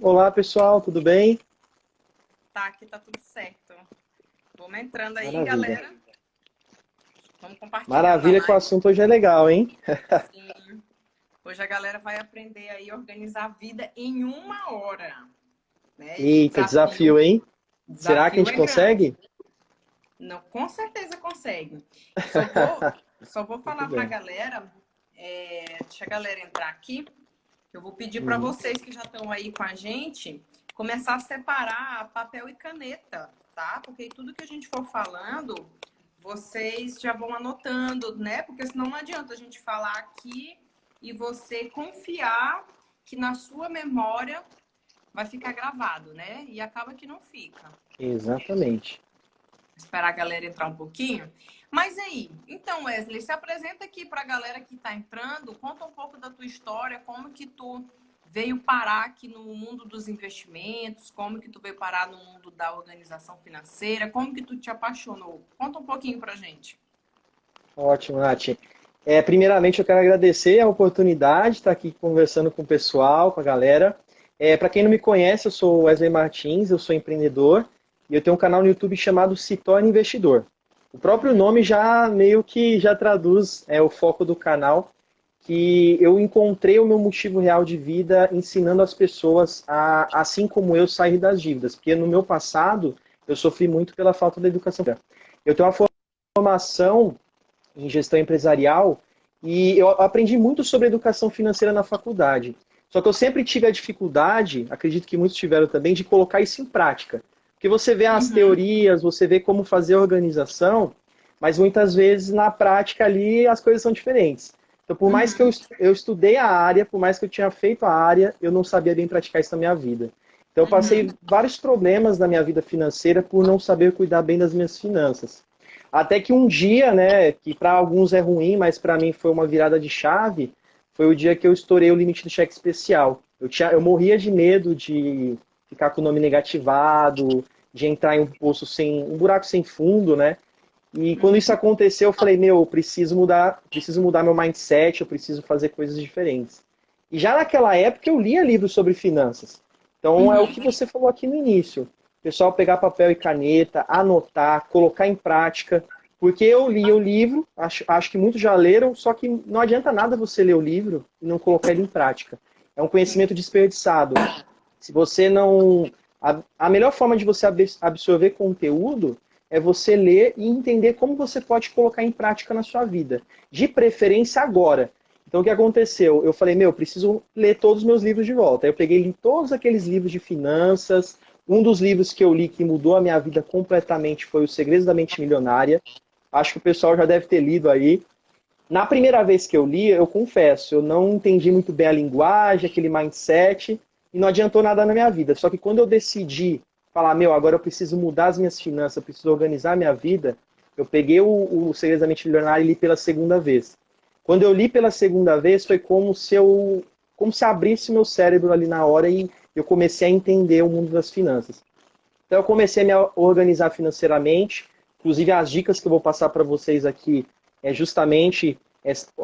Olá, pessoal, tudo bem? Tá, aqui tá tudo certo. Vamos entrando aí, Maravilha. galera. Vamos compartilhando a Maravilha que o live. assunto hoje é legal, hein? Sim. Hoje a galera vai aprender aí a organizar a vida em 1 hora, né? Esse Eita, desafio, hein? Será que a desafio gente é grande. consegue? Não, com certeza consegue. Só vou, só vou Muito falar pra bem. galera, deixa a galera entrar aqui. Eu vou pedir para Uhum. vocês que já estão aí com a gente começar a separar papel e caneta, tá? Porque tudo que a gente for falando, vocês já vão anotando, né? Porque senão não adianta a gente falar aqui e você confiar que na sua memória vai ficar gravado, né? E acaba que não fica. Exatamente. Esperar a galera entrar um pouquinho. Mas aí, então, Wesley, se apresenta aqui para a galera que está entrando, conta um pouco da tua história, como que tu veio parar aqui no mundo dos investimentos, como que tu veio parar no mundo da organização financeira, como que tu te apaixonou. Conta um pouquinho pra gente. Ótimo, Nath. Primeiramente, eu quero agradecer a oportunidade de estar aqui conversando com o pessoal, com a galera. Para quem não me conhece, eu sou Wesley Martins, eu sou empreendedor e eu tenho um canal no YouTube chamado Se Torne Investidor. O próprio nome já meio que já traduz o foco do canal, que eu encontrei o meu motivo real de vida ensinando as pessoas a, assim como eu, sair das dívidas. Porque no meu passado, eu sofri muito pela falta da educação. Eu tenho uma formação em gestão empresarial e eu aprendi muito sobre educação financeira na faculdade. Só que eu sempre tive a dificuldade, acredito que muitos tiveram também, de colocar isso em prática. Porque você vê as Uhum, teorias, você vê como fazer a organização, mas muitas vezes na prática ali as coisas são diferentes. Então, por mais que uhum, eu estudei a área, por mais que eu tinha feito a área, eu não sabia bem praticar isso na minha vida. Então, eu uhum, passei vários problemas na minha vida financeira por não saber cuidar bem das minhas finanças. Até que um dia, né, que para alguns é ruim, mas para mim foi uma virada de chave, foi o dia que eu estourei o limite do cheque especial. Eu morria de medo de ficar com o nome negativado, de entrar em um poço sem, um buraco sem fundo, né? E quando isso uhum, aconteceu, eu falei, meu, eu preciso mudar meu mindset, eu preciso fazer coisas diferentes. E já naquela época eu lia livros sobre finanças. Então é o que uhum, você falou aqui no início. O pessoal pegar papel e caneta, anotar, colocar em prática. Porque eu li o livro, acho que muitos já leram, só que não adianta nada você ler o livro e não colocar ele em prática. É um sim, conhecimento desperdiçado. Se você não. A melhor forma de você absorver conteúdo é você ler e entender como você pode colocar em prática na sua vida. De preferência agora. Então o que aconteceu? Eu falei, meu, eu preciso ler todos os meus livros de volta. Aí eu peguei li todos aqueles livros de finanças. Um dos livros que eu li que mudou a minha vida completamente foi Os Segredos da Mente Milionária. Acho que o pessoal já deve ter lido aí. Na primeira vez que eu li, eu confesso, eu não entendi muito bem a linguagem, aquele mindset, e não adiantou nada na minha vida. Só que quando eu decidi falar, meu, agora eu preciso mudar as minhas finanças, eu preciso organizar a minha vida, eu peguei o Segredos da Mente Milionária e li pela segunda vez. Quando eu li pela segunda vez, foi como se abrisse meu cérebro ali na hora e eu comecei a entender o mundo das finanças. Então eu comecei a me organizar financeiramente, inclusive as dicas que eu vou passar para vocês aqui é justamente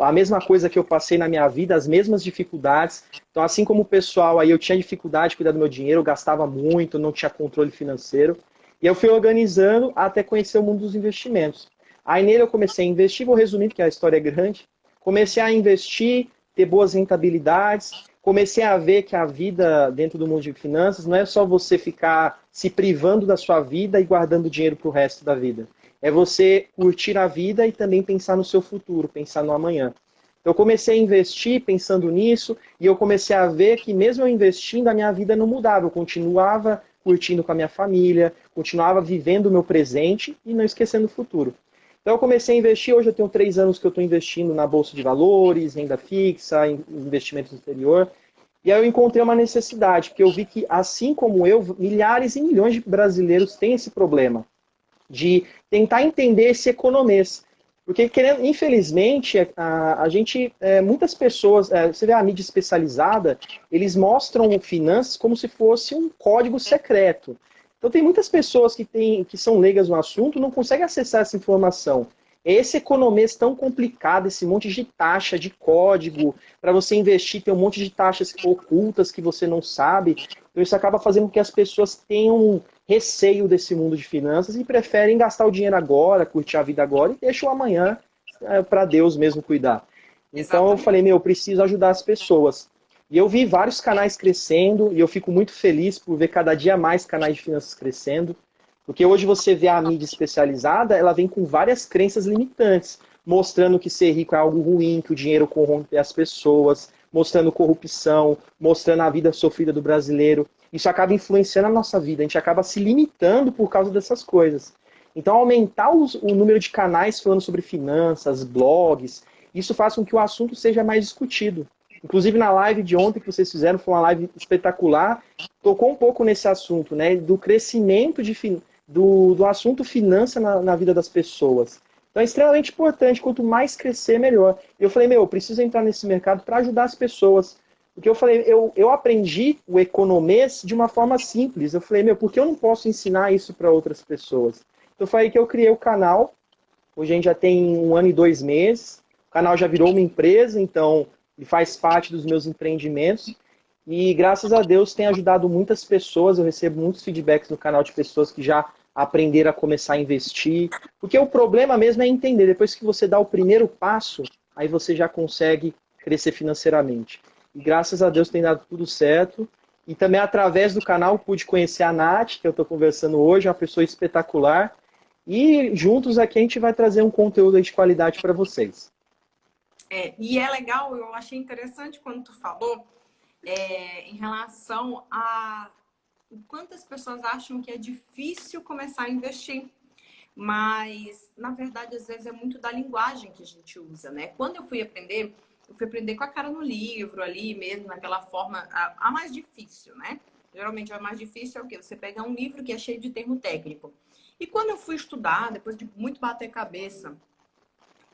a mesma coisa que eu passei na minha vida, as mesmas dificuldades. Então, assim como o pessoal aí, eu tinha dificuldade de cuidar do meu dinheiro, eu gastava muito, não tinha controle financeiro. E eu fui organizando até conhecer o mundo dos investimentos. Aí nele eu comecei a investir, vou resumir porque a história é grande. Comecei a investir, ter boas rentabilidades, comecei a ver que a vida dentro do mundo de finanças não é só você ficar se privando da sua vida e guardando dinheiro para o resto da vida. É você curtir a vida e também pensar no seu futuro, pensar no amanhã. Eu comecei a investir pensando nisso e eu comecei a ver que mesmo eu investindo, a minha vida não mudava. Eu continuava curtindo com a minha família, continuava vivendo o meu presente e não esquecendo o futuro. Então eu comecei a investir, hoje eu tenho 3 anos que eu estou investindo na Bolsa de Valores, renda fixa, investimentos no exterior. E aí eu encontrei uma necessidade, porque eu vi que, assim como eu, milhares e milhões de brasileiros têm esse problema de tentar entender esse economês. Porque, querendo, infelizmente, a gente, muitas pessoas, você vê a mídia especializada, eles mostram finanças como se fosse um código secreto. Então, tem muitas pessoas que são leigas no assunto não conseguem acessar essa informação. Esse economês tão complicado, esse monte de taxa, de código, para você investir, tem um monte de taxas ocultas que você não sabe. Então isso acaba fazendo com que as pessoas tenham receio desse mundo de finanças e preferem gastar o dinheiro agora, curtir a vida agora e deixam o amanhã para Deus mesmo cuidar. Então eu Exatamente. falei, meu, eu preciso ajudar as pessoas. E eu vi vários canais crescendo e eu fico muito feliz por ver cada dia mais canais de finanças crescendo. Porque hoje você vê a mídia especializada, ela vem com várias crenças limitantes, mostrando que ser rico é algo ruim, que o dinheiro corrompe as pessoas, mostrando corrupção, mostrando a vida sofrida do brasileiro. Isso acaba influenciando a nossa vida, a gente acaba se limitando por causa dessas coisas. Então, aumentar o número de canais falando sobre finanças, blogs, isso faz com que o assunto seja mais discutido. Inclusive, na live de ontem que vocês fizeram, foi uma live espetacular, tocou um pouco nesse assunto, né, do crescimento do assunto finança na vida das pessoas. Então é extremamente importante, quanto mais crescer, melhor. E eu falei, meu, eu preciso entrar nesse mercado para ajudar as pessoas. Porque eu falei, eu aprendi o economês de uma forma simples. Eu falei, meu, por que eu não posso ensinar isso para outras pessoas? Então foi aí que eu criei o canal. Hoje a gente já tem 1 ano e 2 meses. O canal já virou uma empresa, então ele faz parte dos meus empreendimentos. E graças a Deus tem ajudado muitas pessoas. Eu recebo muitos feedbacks no canal de pessoas que já aprenderam a começar a investir. Porque o problema mesmo é entender. Depois que você dá o primeiro passo, aí você já consegue crescer financeiramente. E graças a Deus tem dado tudo certo. E também através do canal pude conhecer a Nath, que eu estou conversando hoje, uma pessoa espetacular. E juntos aqui a gente vai trazer um conteúdo de qualidade para vocês. E é legal, eu achei interessante quando tu falou em relação a o quanto as pessoas acham que é difícil começar a investir. Mas, na verdade, às vezes é muito da linguagem que a gente usa, né? Quando eu fui aprender com a cara no livro ali mesmo, naquela forma, a mais difícil, né? Geralmente a mais difícil é o quê? Você pega um livro que é cheio de termo técnico. E quando eu fui estudar, depois de muito bater cabeça,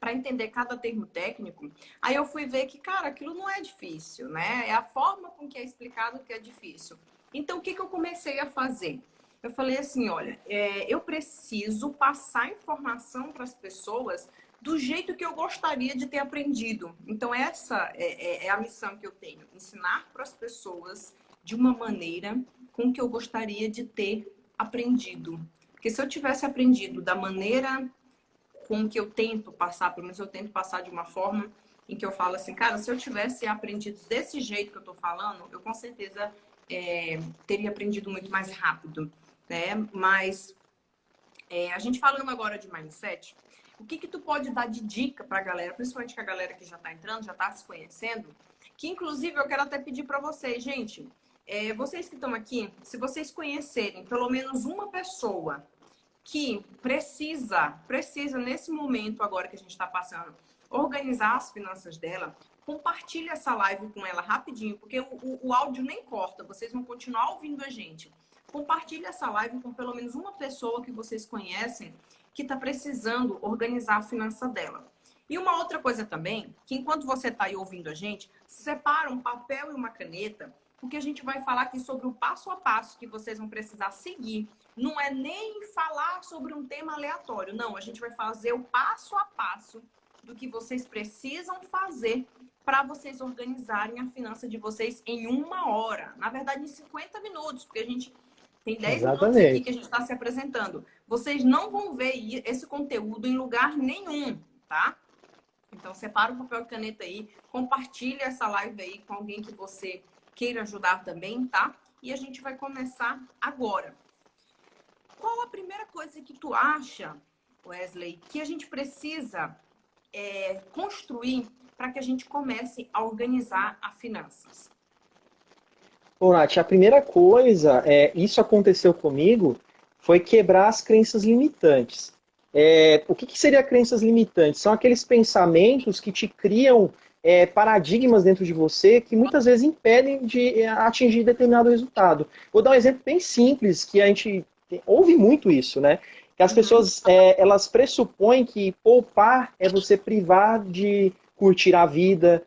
para entender cada termo técnico, aí eu fui ver que, cara, aquilo não é difícil, né? É a forma com que é explicado que é difícil. Então, o que eu comecei a fazer? Eu falei assim, olha, eu preciso passar informação para as pessoas do jeito que eu gostaria de ter aprendido. Então, essa é a missão que eu tenho. Ensinar para as pessoas de uma maneira com que eu gostaria de ter aprendido. Porque se eu tivesse aprendido da maneira com que eu tento passar, pelo menos eu tento passar de uma forma em que eu falo assim, cara, se eu tivesse aprendido desse jeito que eu tô falando, eu com certeza teria aprendido muito mais rápido, né? Mas a gente falando agora de mindset, o que tu pode dar de dica pra galera, principalmente a galera que já tá entrando, já tá se conhecendo, que inclusive eu quero até pedir para vocês, gente, vocês que estão aqui, se vocês conhecerem pelo menos uma pessoa que precisa nesse momento agora que a gente está passando, organizar as finanças dela, compartilha essa live com ela rapidinho, porque o áudio nem corta, vocês vão continuar ouvindo a gente. Compartilha essa live com pelo menos uma pessoa que vocês conhecem que está precisando organizar a finança dela. E uma outra coisa também, que enquanto você está aí ouvindo a gente, separa um papel e uma caneta, porque a gente vai falar aqui sobre o passo a passo que vocês vão precisar seguir. Não é nem falar sobre um tema aleatório, não. A gente vai fazer o passo a passo do que vocês precisam fazer para vocês organizarem a finança de vocês em 1 hora. Na verdade, em 50 minutos, porque a gente tem 10 minutos aqui que a gente está se apresentando. Vocês não vão ver esse conteúdo em lugar nenhum, tá? Então, separa o papel e caneta aí, compartilha essa live aí com alguém que você queira ajudar também, tá? E a gente vai começar agora. Qual a primeira coisa que tu acha, Wesley, que a gente precisa construir para que a gente comece a organizar as finanças? Bom, Nath, a primeira coisa, isso aconteceu comigo, foi quebrar as crenças limitantes. O que seria crenças limitantes? São aqueles pensamentos que te criam paradigmas dentro de você que muitas vezes impedem de atingir determinado resultado. Vou dar um exemplo bem simples, que a gente ouve muito isso, né? Que as pessoas, elas pressupõem que poupar é você privar de curtir a vida.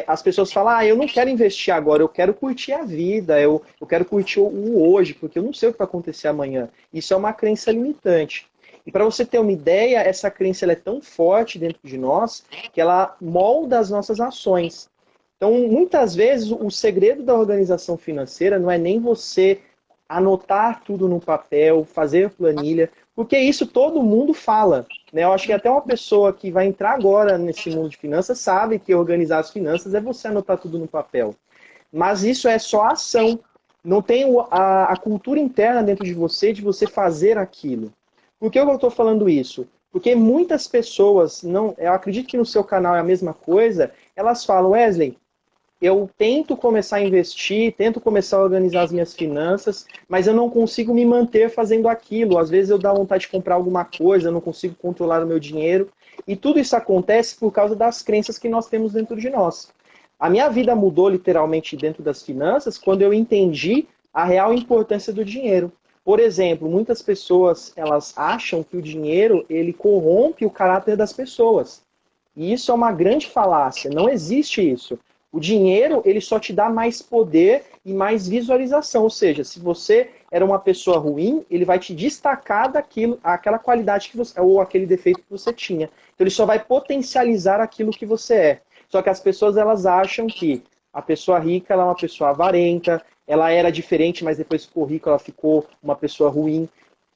As pessoas falam, eu não quero investir agora, eu quero curtir a vida, eu quero curtir o hoje, porque eu não sei o que vai acontecer amanhã. Isso é uma crença limitante. E para você ter uma ideia, essa crença ela é tão forte dentro de nós que ela molda as nossas ações. Então, muitas vezes, o segredo da organização financeira não é nem você anotar tudo no papel, fazer planilha, porque isso todo mundo fala, né? Eu acho que até uma pessoa que vai entrar agora nesse mundo de finanças sabe que organizar as finanças é você anotar tudo no papel. Mas isso é só ação. Não tem a cultura interna dentro de você fazer aquilo. Por que eu estou falando isso? Porque muitas pessoas, não, eu acredito que no seu canal é a mesma coisa, elas falam, Wesley, eu tento começar a investir, tento começar a organizar as minhas finanças, mas eu não consigo me manter fazendo aquilo. Às vezes eu dá vontade de comprar alguma coisa, eu não consigo controlar o meu dinheiro. E tudo isso acontece por causa das crenças que nós temos dentro de nós. A minha vida mudou literalmente dentro das finanças quando eu entendi a real importância do dinheiro. Por exemplo, muitas pessoas elas acham que o dinheiro ele corrompe o caráter das pessoas. E isso é uma grande falácia. Não existe isso. O dinheiro ele só te dá mais poder e mais visualização. Ou seja, se você era uma pessoa ruim, ele vai te destacar daquilo, aquela qualidade que você, ou aquele defeito que você tinha. Então ele só vai potencializar aquilo que você é. Só que as pessoas elas acham que a pessoa rica ela é uma pessoa avarenta, ela era diferente, mas depois ficou rica, ela ficou uma pessoa ruim.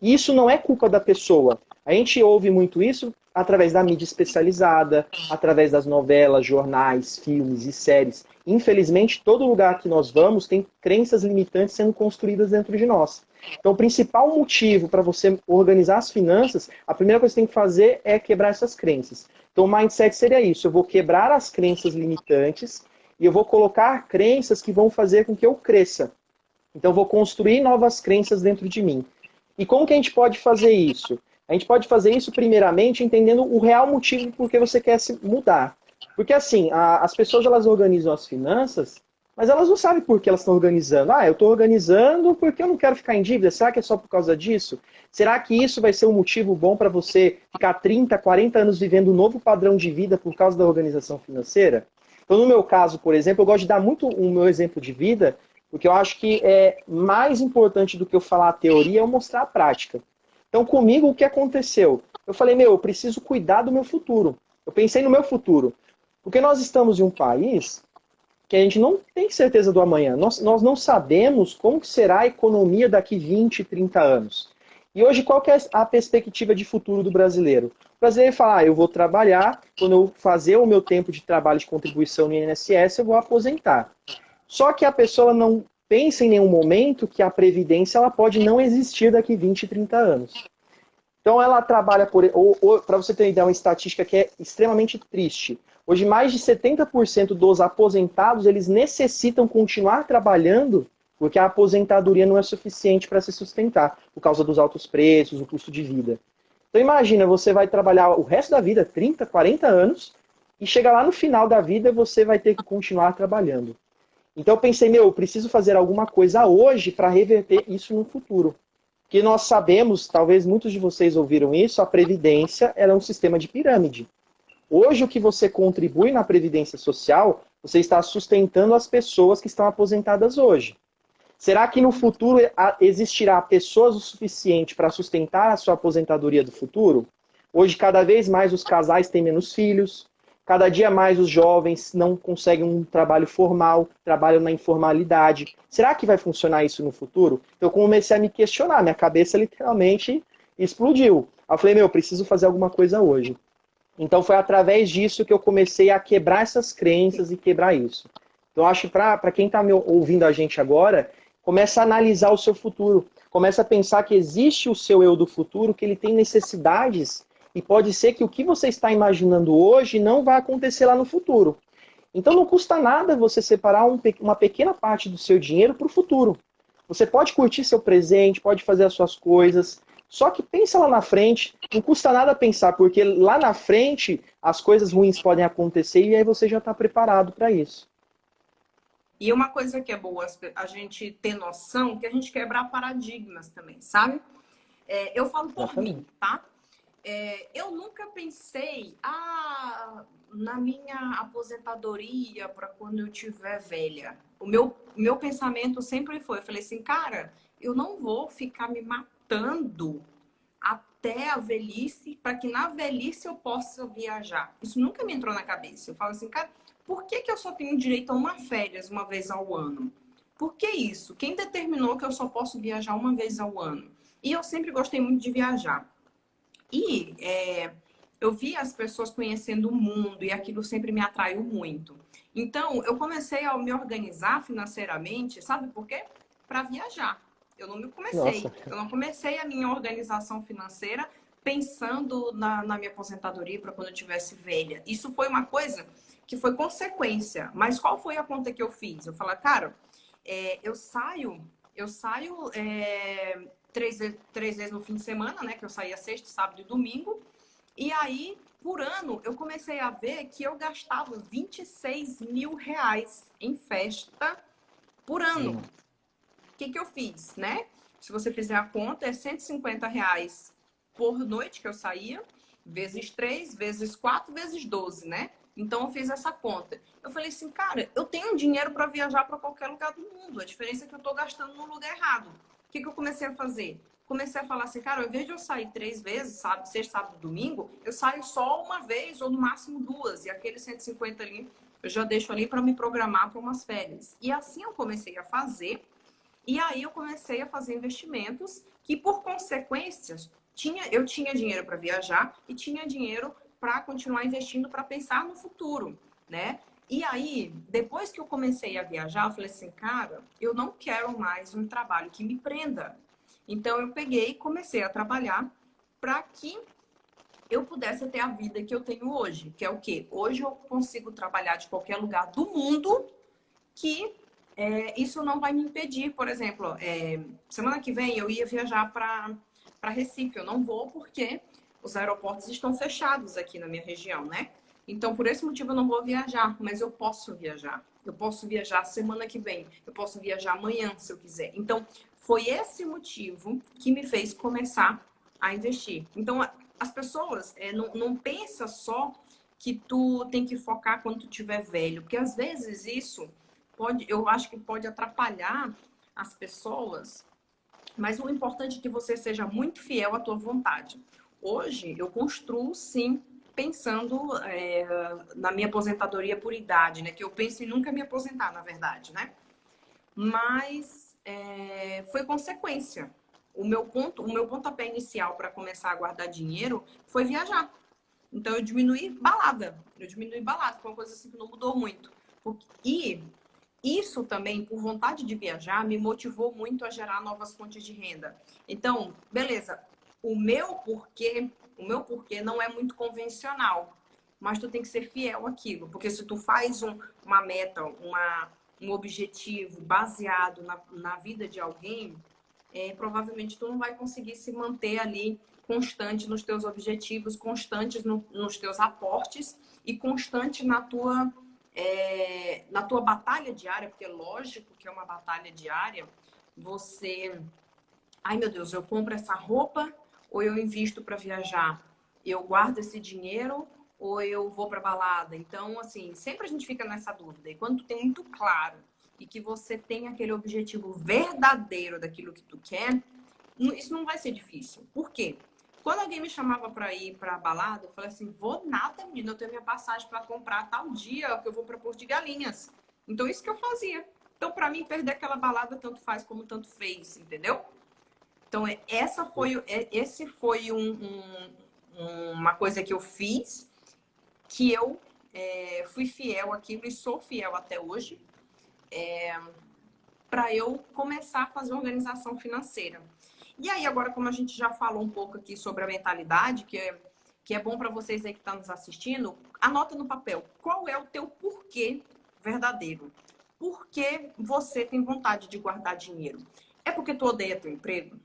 E isso não é culpa da pessoa. A gente ouve muito isso através da mídia especializada, através das novelas, jornais, filmes e séries. Infelizmente, todo lugar que nós vamos tem crenças limitantes sendo construídas dentro de nós. Então, o principal motivo para você organizar as finanças, a primeira coisa que você tem que fazer é quebrar essas crenças. Então, o mindset seria isso. Eu vou quebrar as crenças limitantes e eu vou colocar crenças que vão fazer com que eu cresça. Então, eu vou construir novas crenças dentro de mim. E como que a gente pode fazer isso? A gente pode fazer isso primeiramente entendendo o real motivo por que você quer se mudar. Porque assim, as pessoas elas organizam as finanças, mas elas não sabem por que elas estão organizando. Ah, eu estou organizando porque eu não quero ficar em dívida. Será que é só por causa disso? Será que isso vai ser um motivo bom para você ficar 30, 40 anos vivendo um novo padrão de vida por causa da organização financeira? Então, no meu caso, por exemplo, eu gosto de dar muito o meu exemplo de vida, porque eu acho que é mais importante do que eu falar a teoria é eu mostrar a prática. Então, comigo, o que aconteceu? Eu falei, eu preciso cuidar do meu futuro. Eu pensei no meu futuro. Porque nós estamos em um país que a gente não tem certeza do amanhã. Nós não sabemos como será a economia daqui 20, 30 anos. E hoje, qual que é a perspectiva de futuro do brasileiro? O brasileiro fala, eu vou trabalhar, quando eu fazer o meu tempo de trabalho de contribuição no INSS, eu vou aposentar. Só que a pessoa não pensa em nenhum momento que a previdência ela pode não existir daqui 20, 30 anos. Então ela trabalha por... Para você ter uma ideia, uma estatística que é extremamente triste. Hoje mais de 70% dos aposentados eles necessitam continuar trabalhando porque a aposentadoria não é suficiente para se sustentar por causa dos altos preços, o custo de vida. Então imagina, você vai trabalhar o resto da vida, 30, 40 anos, e chega lá no final da vida você vai ter que continuar trabalhando. Então eu pensei, eu preciso fazer alguma coisa hoje para reverter isso no futuro. Porque nós sabemos, talvez muitos de vocês ouviram isso, a Previdência ela é um sistema de pirâmide. Hoje o que você contribui na Previdência Social, você está sustentando as pessoas que estão aposentadas hoje. Será que no futuro existirá pessoas o suficiente para sustentar a sua aposentadoria do futuro? Hoje, cada vez mais os casais têm menos filhos, cada dia mais os jovens não conseguem um trabalho formal, trabalham na informalidade. Será que vai funcionar isso no futuro? Eu comecei a me questionar, minha cabeça literalmente explodiu. Eu falei, eu preciso fazer alguma coisa hoje. Então foi através disso que eu comecei a quebrar essas crenças e quebrar isso. Então acho que para quem está ouvindo a gente agora, começa a analisar o seu futuro. Começa a pensar que existe o seu eu do futuro, que ele tem necessidades e pode ser que o que você está imaginando hoje não vai acontecer lá no futuro. Então não custa nada você separar uma pequena parte do seu dinheiro para o futuro. Você pode curtir seu presente, pode fazer as suas coisas, só que pensa lá na frente, não custa nada pensar, porque lá na frente as coisas ruins podem acontecer e aí você já está preparado para isso. E uma coisa que é boa a gente ter noção que a gente quebrar paradigmas também, sabe? Eu falo por mim, tá? Eu nunca pensei na minha aposentadoria para quando eu tiver velha. O meu pensamento sempre foi, eu falei assim, cara, eu não vou ficar me matando até a velhice, para que na velhice eu possa viajar. Isso nunca me entrou na cabeça. Eu falo assim, cara, por que que eu só tenho direito a uma férias uma vez ao ano? Por que isso? Quem determinou que eu só posso viajar uma vez ao ano? E eu sempre gostei muito de viajar. E eu vi as pessoas conhecendo o mundo e aquilo sempre me atraiu muito. Então, eu comecei a me organizar financeiramente, sabe por quê? Para viajar. Nossa, Eu não comecei a minha organização financeira pensando na minha aposentadoria para quando eu tivesse velha. Isso foi uma coisa que foi consequência. Mas qual foi a conta que eu fiz? Eu falei, cara, eu saio três vezes no fim de semana, né? Que eu saía sexta, sábado e domingo. E aí, por ano, eu comecei a ver que eu gastava 26 mil reais em festa por ano. O que que eu fiz, né? Se você fizer a conta, é 150 reais por noite que eu saía, vezes 3, vezes 4, vezes 12, né? Então, eu fiz essa conta. Eu falei assim, cara, eu tenho dinheiro para viajar para qualquer lugar do mundo. A diferença é que eu estou gastando no lugar errado. O que que eu comecei a fazer? Comecei a falar assim, cara, ao invés de eu sair 3 vezes, sábado, sexta, sábado, domingo, eu saio só uma vez ou no máximo 2. E aquele 150 ali, eu já deixo ali para me programar para umas férias. E assim eu comecei a fazer. E aí eu comecei a fazer investimentos que, por consequências, eu tinha dinheiro para viajar e tinha dinheiro para continuar investindo para pensar no futuro, né? E aí, depois que eu comecei a viajar, eu falei assim, cara, eu não quero mais um trabalho que me prenda. Então eu peguei e comecei a trabalhar para que eu pudesse ter a vida que eu tenho hoje, que é o quê? Hoje eu consigo trabalhar de qualquer lugar do mundo que isso não vai me impedir. Por exemplo, semana que vem eu ia viajar para Recife. Eu não vou porque os aeroportos estão fechados aqui na minha região, né? Então, por esse motivo, eu não vou viajar, mas eu posso viajar. Eu posso viajar semana que vem. Eu posso viajar amanhã, se eu quiser. Então, foi esse motivo que me fez começar a investir. Então, as pessoas não pensam só que tu tem que focar quando tu tiver velho, porque às vezes isso eu acho que pode atrapalhar as pessoas, mas o importante é que você seja muito fiel à tua vontade. Hoje, eu construo, sim, pensando na minha aposentadoria por idade, né? Que eu penso em nunca me aposentar, na verdade, né? Mas foi consequência. O meu pontapé inicial para começar a guardar dinheiro foi viajar. Então, eu diminuí balada. Foi uma coisa assim que não mudou muito. E isso também, por vontade de viajar, me motivou muito a gerar novas fontes de renda. Então, beleza, o meu porquê não é muito convencional, mas tu tem que ser fiel àquilo, porque se tu faz uma meta, um objetivo baseado na vida de alguém, provavelmente tu não vai conseguir se manter ali constante nos teus objetivos, constantes nos teus aportes e constante na tua batalha diária, porque é lógico que é uma batalha diária, ai meu Deus, eu compro essa roupa ou eu invisto para viajar? Eu guardo esse dinheiro ou eu vou para balada? Então, assim, sempre a gente fica nessa dúvida. E quando tu tem muito claro e que você tem aquele objetivo verdadeiro daquilo que tu quer, isso não vai ser difícil. Por quê? Quando alguém me chamava para ir para balada, eu falei assim, vou nada, menina, eu tenho minha passagem para comprar tal dia que eu vou para Porto de Galinhas. Então, isso que eu fazia. Então, para mim, perder aquela balada tanto faz como tanto fez, entendeu? Então, esse foi uma coisa que eu fiz, que eu fui fiel àquilo e sou fiel até hoje, para eu começar a fazer organização financeira. E aí, agora, como a gente já falou um pouco aqui sobre a mentalidade, que é bom para vocês aí que estão nos assistindo, anota no papel qual é o teu porquê verdadeiro. Por que você tem vontade de guardar dinheiro? É porque tu odeia teu emprego?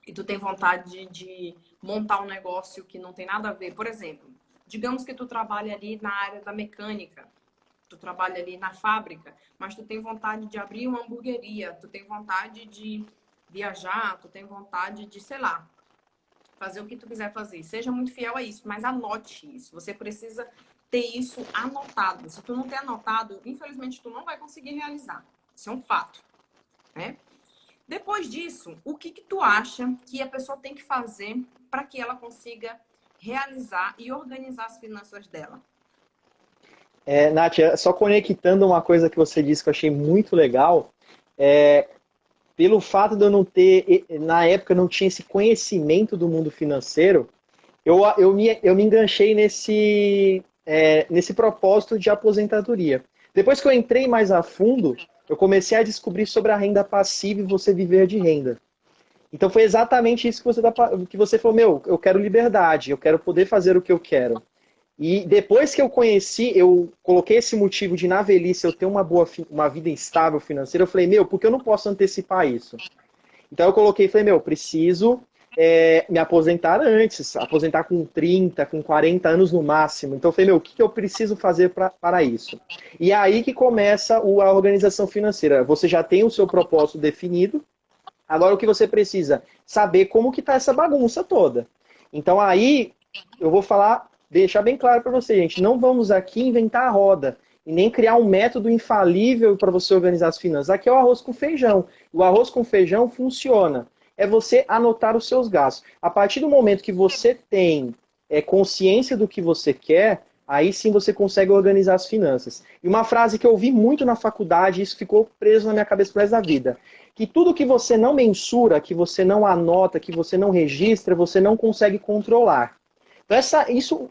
E tu tem vontade de montar um negócio que não tem nada a ver? Por exemplo, digamos que tu trabalha ali na área da mecânica, tu trabalha ali na fábrica, mas tu tem vontade de abrir uma hamburgueria, tu tem vontade de viajar, tu tem vontade de, sei lá, fazer o que tu quiser fazer. Seja muito fiel a isso, mas anote isso. Você precisa ter isso anotado. Se tu não ter anotado, infelizmente tu não vai conseguir realizar. Isso é um fato, né? Depois disso, o que tu acha que a pessoa tem que fazer para que ela consiga realizar e organizar as finanças dela? Nath, só conectando uma coisa que você disse que eu achei muito legal, é, pelo fato de eu não ter, na época, eu não tinha esse conhecimento do mundo financeiro, eu me enganchei nesse propósito de aposentadoria. Depois que eu entrei mais a fundo, eu comecei a descobrir sobre a renda passiva e você viver de renda. Então foi exatamente isso que você falou, meu, eu quero liberdade, eu quero poder fazer o que eu quero. E depois que eu conheci, eu coloquei esse motivo de na velhice eu ter uma vida estável financeira, eu falei, meu, por que eu não posso antecipar isso? Então eu coloquei, falei, meu, preciso me aposentar antes, aposentar com 30, com 40 anos no máximo. Então eu falei, meu, o que eu preciso fazer para isso? E é aí que começa a organização financeira. Você já tem o seu propósito definido, agora o que você precisa? Saber como que está essa bagunça toda. Então aí eu vou falar, deixar bem claro para você, gente, não vamos aqui inventar a roda e nem criar um método infalível para você organizar as finanças. Aqui é o arroz com feijão. O arroz com feijão funciona. É você anotar os seus gastos. A partir do momento que você tem consciência do que você quer, aí sim você consegue organizar as finanças. E uma frase que eu ouvi muito na faculdade, isso ficou preso na minha cabeça pro resto da vida, que tudo que você não mensura, que você não anota, que você não registra, você não consegue controlar. Então isso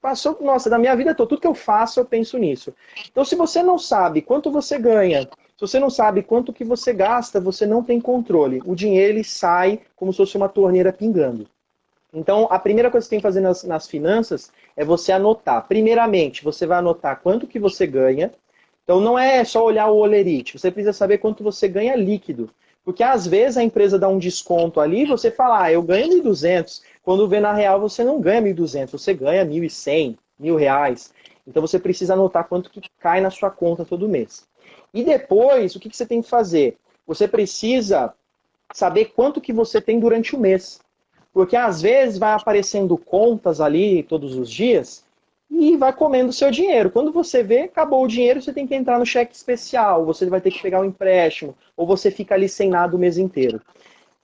passou, nossa, da minha vida toda, tudo que eu faço eu penso nisso. Então se você não sabe quanto você ganha, se você não sabe quanto que você gasta, você não tem controle. O dinheiro ele sai como se fosse uma torneira pingando. Então, a primeira coisa que você tem que fazer nas finanças é você anotar. Primeiramente, você vai anotar quanto que você ganha. Então, não é só olhar o olerite. Você precisa saber quanto você ganha líquido. Porque, às vezes, a empresa dá um desconto ali e você fala, eu ganho 1.200. Quando vê na real, você não ganha 1.200. Você ganha 1.100, R$ 1.000. Então, você precisa anotar quanto que cai na sua conta todo mês. E depois, o que você tem que fazer? Você precisa saber quanto que você tem durante o mês. Porque às vezes vai aparecendo contas ali todos os dias e vai comendo o seu dinheiro. Quando você vê, acabou o dinheiro, você tem que entrar no cheque especial, você vai ter que pegar um empréstimo, ou você fica ali sem nada o mês inteiro.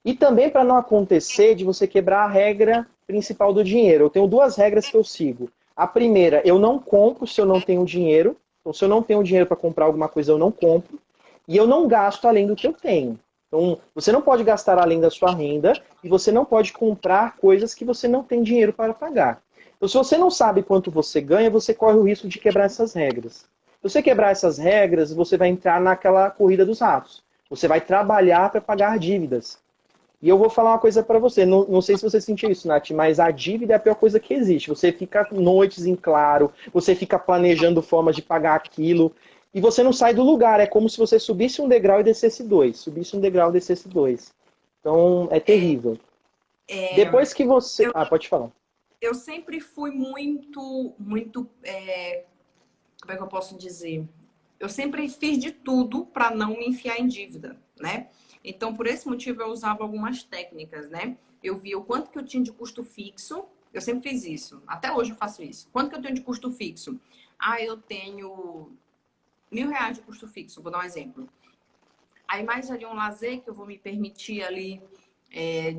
E também para não acontecer de você quebrar a regra principal do dinheiro. Eu tenho duas regras que eu sigo. A primeira, eu não compro se eu não tenho dinheiro. Então, se eu não tenho dinheiro para comprar alguma coisa, eu não compro. E eu não gasto além do que eu tenho. Então, você não pode gastar além da sua renda e você não pode comprar coisas que você não tem dinheiro para pagar. Então, se você não sabe quanto você ganha, você corre o risco de quebrar essas regras. Se você quebrar essas regras, você vai entrar naquela corrida dos ratos. Você vai trabalhar para pagar dívidas. E eu vou falar uma coisa para você, não sei se você sentiu isso, Nath, mas a dívida é a pior coisa que existe. Você fica noites em claro, você fica planejando formas de pagar aquilo, e você não sai do lugar. É como se você subisse um degrau e descesse dois. Subisse um degrau e descesse dois. Então, é terrível. Depois que você... Eu, Ah, pode falar. eu sempre fui muito, como é que eu posso dizer? Eu sempre fiz de tudo para não me enfiar em dívida, né? Então, por esse motivo, eu usava algumas técnicas, né? Eu via o quanto que eu tinha de custo fixo, eu sempre fiz isso, até hoje eu faço isso. Quanto que eu tenho de custo fixo? Eu tenho R$ 1.000 de custo fixo, vou dar um exemplo. Aí mais ali um lazer que eu vou me permitir ali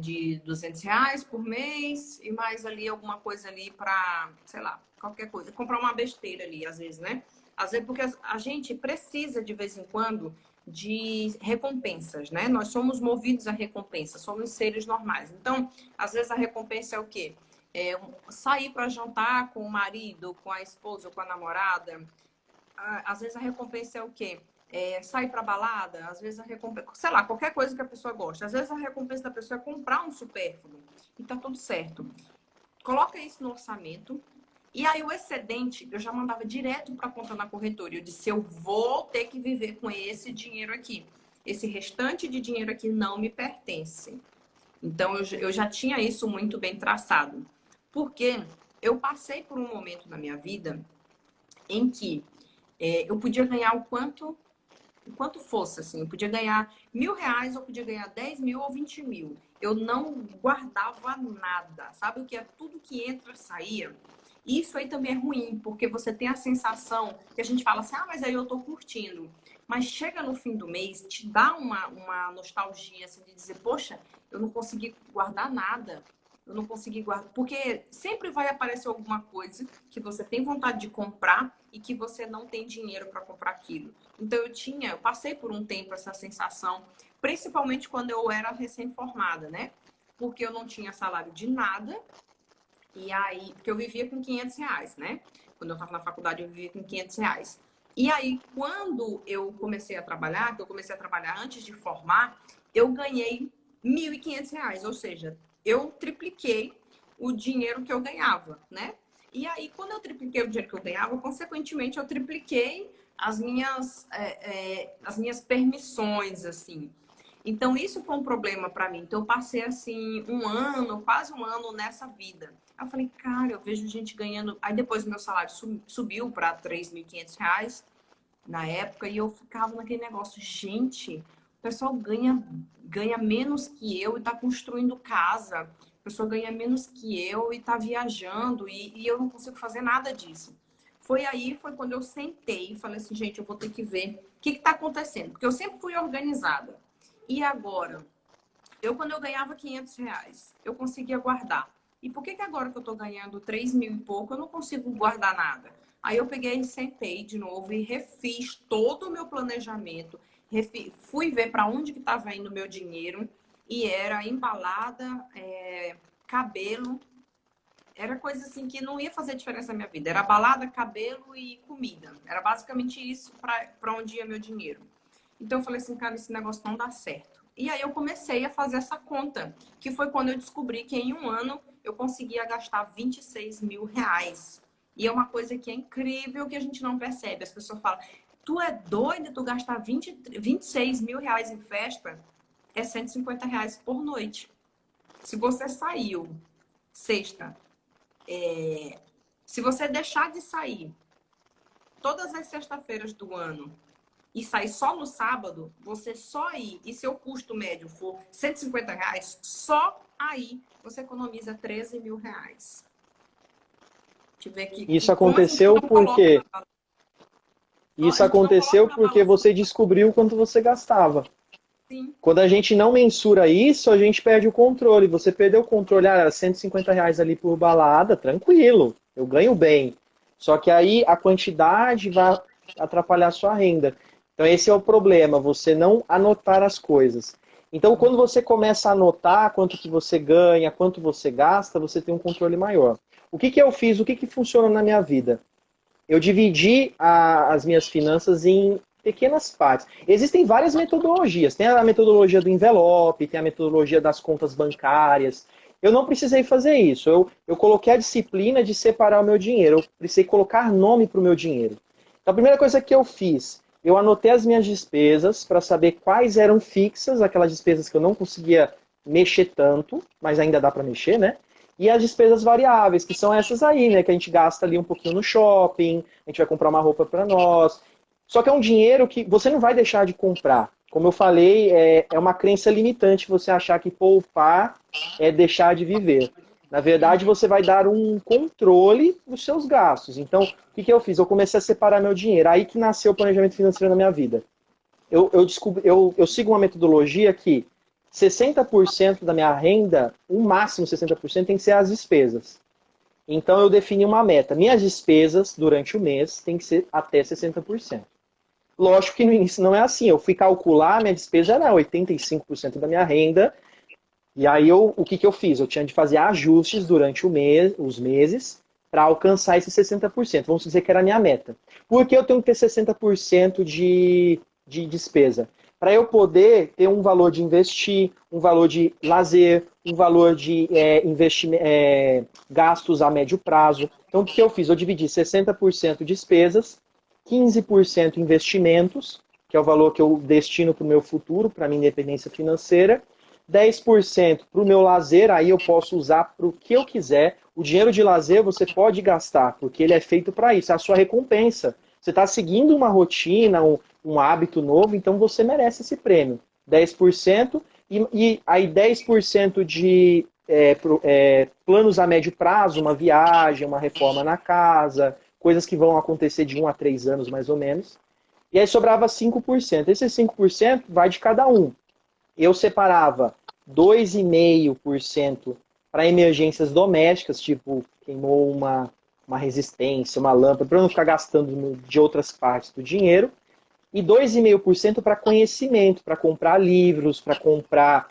de R$ 200 por mês e mais ali alguma coisa ali para, sei lá, qualquer coisa. Comprar uma besteira ali, às vezes, né? Às vezes porque a gente precisa de vez em quando de recompensas, né? Nós somos movidos a recompensas, somos seres normais. Então, às vezes a recompensa é o quê? Sair para jantar com o marido, com a esposa ou com a namorada. Às vezes a recompensa é o quê? Sair para balada, às vezes a recompensa, sei lá, qualquer coisa que a pessoa gosta. Às vezes a recompensa da pessoa é comprar um supérfluo. E tá tudo certo. Coloca isso no orçamento. E aí o excedente, eu já mandava direto para a conta na corretora. Eu disse, eu vou ter que viver com esse dinheiro aqui. Esse restante de dinheiro aqui não me pertence. Então eu já tinha isso muito bem traçado. Porque eu passei por um momento na minha vida em que eu podia ganhar o quanto fosse, assim. Eu podia ganhar R$ 1.000, eu podia ganhar 10 mil ou 20 mil. Eu não guardava nada. Sabe o que é? Tudo que entra, saía. Isso aí também é ruim, porque você tem a sensação que a gente fala assim, ah, mas aí eu tô curtindo. Mas chega no fim do mês, te dá uma nostalgia, assim, de dizer, poxa, eu não consegui guardar nada. Eu não consegui guardar. Porque sempre vai aparecer alguma coisa que você tem vontade de comprar e que você não tem dinheiro para comprar aquilo. Então eu passei por um tempo essa sensação, principalmente quando eu era recém-formada, né? Porque eu não tinha salário de nada. E aí, porque eu vivia com R$ 500, né? Quando eu estava na faculdade, eu vivia com R$ 500. E aí, quando eu comecei a trabalhar, que eu comecei a trabalhar antes de formar, eu ganhei R$ 1.500, ou seja, eu tripliquei o dinheiro que eu ganhava, né? E aí, quando eu tripliquei o dinheiro que eu ganhava, consequentemente, eu tripliquei as minhas permissões, assim. Então, isso foi um problema para mim. Então, eu passei, assim, um ano, quase um ano nessa vida. Aí eu falei, cara, eu vejo gente ganhando. Aí depois o meu salário subiu para R$ 3.500 na época e eu ficava naquele negócio, gente, o pessoal ganha menos que eu e está construindo casa. A pessoa ganha menos que eu e está viajando e eu não consigo fazer nada disso. Foi quando eu sentei e falei assim, gente, eu vou ter que ver o que está acontecendo. Porque eu sempre fui organizada. E agora? Quando eu ganhava R$ 500, eu conseguia guardar. E por que agora que eu tô ganhando 3.000 e pouco, eu não consigo guardar nada? Aí eu peguei e sentei de novo e refiz todo o meu planejamento. Fui ver para onde que estava indo o meu dinheiro. E era embalada, cabelo. Era coisa assim que não ia fazer diferença na minha vida. Era balada, cabelo e comida. Era basicamente isso para onde ia meu dinheiro. Então eu falei assim, cara, esse negócio não dá certo. E aí eu comecei a fazer essa conta, que foi quando eu descobri que em um ano eu conseguia gastar R$ 26.000. E é uma coisa que é incrível que a gente não percebe. As pessoas falam, tu é doida tu gastar R$ 26.000 em festa? É R$ 150 por noite. Se você saiu sexta, se você deixar de sair todas as sextas-feiras do ano e sair só no sábado, você só aí, e seu custo médio for R$ 150, só aí você economiza R$ 13.000. Deixa eu ver aqui. Isso Como a gente aconteceu não coloca porque na balança. A isso gente não coloca aconteceu na porque balança, você descobriu quanto você gastava. sim. Quando a gente não mensura isso, a gente perde o controle. Você perdeu o controle, era R$ 150 ali por balada, tranquilo, eu ganho bem. Só que aí a quantidade vai atrapalhar a sua renda. Então esse é o problema, você não anotar as coisas. Então quando você começa a anotar quanto que você ganha, quanto você gasta, você tem um controle maior. O que eu fiz, o que funciona na minha vida? Eu dividi as minhas finanças em pequenas partes. Existem várias metodologias. Tem a metodologia do envelope, tem a metodologia das contas bancárias. Eu não precisei fazer isso. Eu coloquei a disciplina de separar o meu dinheiro. Eu precisei colocar nome para o meu dinheiro. Então, a primeira coisa que eu fiz, eu anotei as minhas despesas para saber quais eram fixas, aquelas despesas que eu não conseguia mexer tanto, mas ainda dá para mexer, né? E as despesas variáveis, que são essas aí, né? Que a gente gasta ali um pouquinho no shopping, a gente vai comprar uma roupa para nós. Só que é um dinheiro que você não vai deixar de comprar. Como eu falei, é uma crença limitante você achar que poupar é deixar de viver. Na verdade, você vai dar um controle dos seus gastos. Então, o que eu fiz? Eu comecei a separar meu dinheiro. Aí que nasceu o planejamento financeiro na minha vida. Eu sigo uma metodologia que 60% da minha renda, o máximo 60%, tem que ser as despesas. Então eu defini uma meta. Minhas despesas durante o mês tem que ser até 60%. Lógico que no início não é assim. Eu fui calcular, minha despesa era 85% da minha renda. E aí o que eu fiz? Eu tinha de fazer ajustes durante os meses para alcançar esses 60%. Vamos dizer que era a minha meta. Por que eu tenho que ter 60% de despesa? Para eu poder ter um valor de investir, um valor de lazer, um valor de gastos a médio prazo. Então, o que eu fiz? Eu dividi 60% despesas, 15% investimentos, que é o valor que eu destino para o meu futuro, para a minha independência financeira, 10% para o meu lazer, aí eu posso usar para o que eu quiser. O dinheiro de lazer você pode gastar, porque ele é feito para isso, é a sua recompensa. Você está seguindo uma rotina, um hábito novo, então você merece esse prêmio. 10%, e aí 10% planos a médio prazo, uma viagem, uma reforma na casa, coisas que vão acontecer de 1 a 3 anos mais ou menos. E aí sobrava 5%. Esse 5% vai de cada um. Eu separava 2,5% para emergências domésticas, tipo queimou uma resistência, uma lâmpada, para não ficar gastando de outras partes do dinheiro. E 2,5% para conhecimento, para comprar livros, para comprar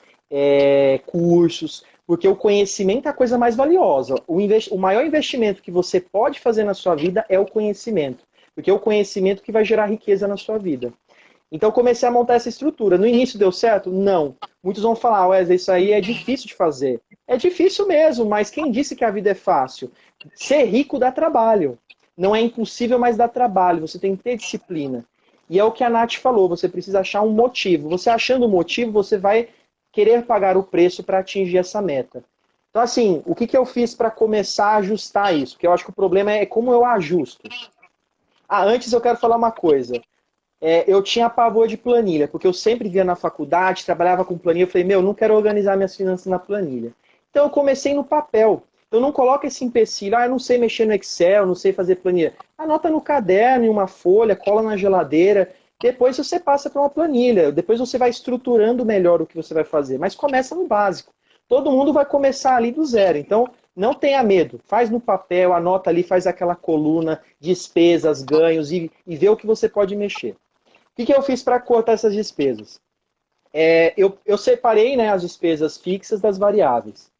cursos, porque o conhecimento é a coisa mais valiosa. O maior investimento que você pode fazer na sua vida é o conhecimento, porque é o conhecimento que vai gerar riqueza na sua vida. Então eu comecei a montar essa estrutura. No início deu certo? Não. Muitos vão falar, Wesley, isso aí é difícil de fazer. É difícil mesmo, mas quem disse que a vida é fácil? Ser rico dá trabalho. Não é impossível, mas dá trabalho. Você tem que ter disciplina. E é o que a Nath falou, você precisa achar um motivo. Você achando o motivo, você vai querer pagar o preço para atingir essa meta. Então, assim, o que eu fiz para começar a ajustar isso? Porque eu acho que o problema é como eu ajusto. Antes eu quero falar uma coisa. Eu tinha pavor de planilha, porque eu sempre via na faculdade, trabalhava com planilha, eu falei, eu não quero organizar minhas finanças na planilha. Então eu comecei no papel. Então não coloca esse empecilho, eu não sei mexer no Excel, não sei fazer planilha. Anota no caderno, em uma folha, cola na geladeira, depois você passa para uma planilha, depois você vai estruturando melhor o que você vai fazer, mas começa no básico. Todo mundo vai começar ali do zero, então não tenha medo, faz no papel, anota ali, faz aquela coluna, despesas, ganhos e vê o que você pode mexer. O que eu fiz para cortar essas despesas? Eu separei, né, as despesas fixas das variáveis.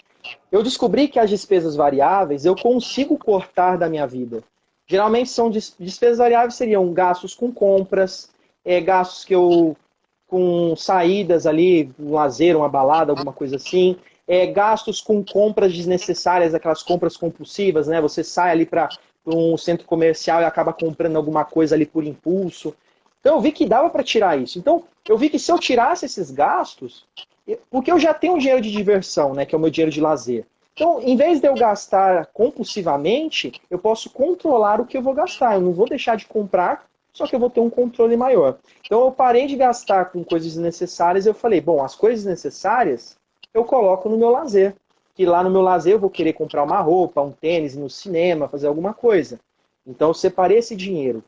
Eu descobri que as despesas variáveis eu consigo cortar da minha vida. Geralmente são despesas variáveis seriam gastos com compras, gastos que eu com saídas ali, um lazer, uma balada, alguma coisa assim, gastos com compras desnecessárias, aquelas compras compulsivas, né? Você sai ali para um centro comercial e acaba comprando alguma coisa ali por impulso. Então eu vi que dava para tirar isso. Então eu vi que se eu tirasse esses gastos, porque eu já tenho um dinheiro de diversão, né, que é o meu dinheiro de lazer. Então, em vez de eu gastar compulsivamente, eu posso controlar o que eu vou gastar. Eu não vou deixar de comprar, só que eu vou ter um controle maior. Então eu parei de gastar com coisas desnecessárias e eu falei, bom, as coisas necessárias eu coloco no meu lazer. Que lá no meu lazer eu vou querer comprar uma roupa, um tênis, ir no cinema, fazer alguma coisa. Então eu separei esse dinheiro.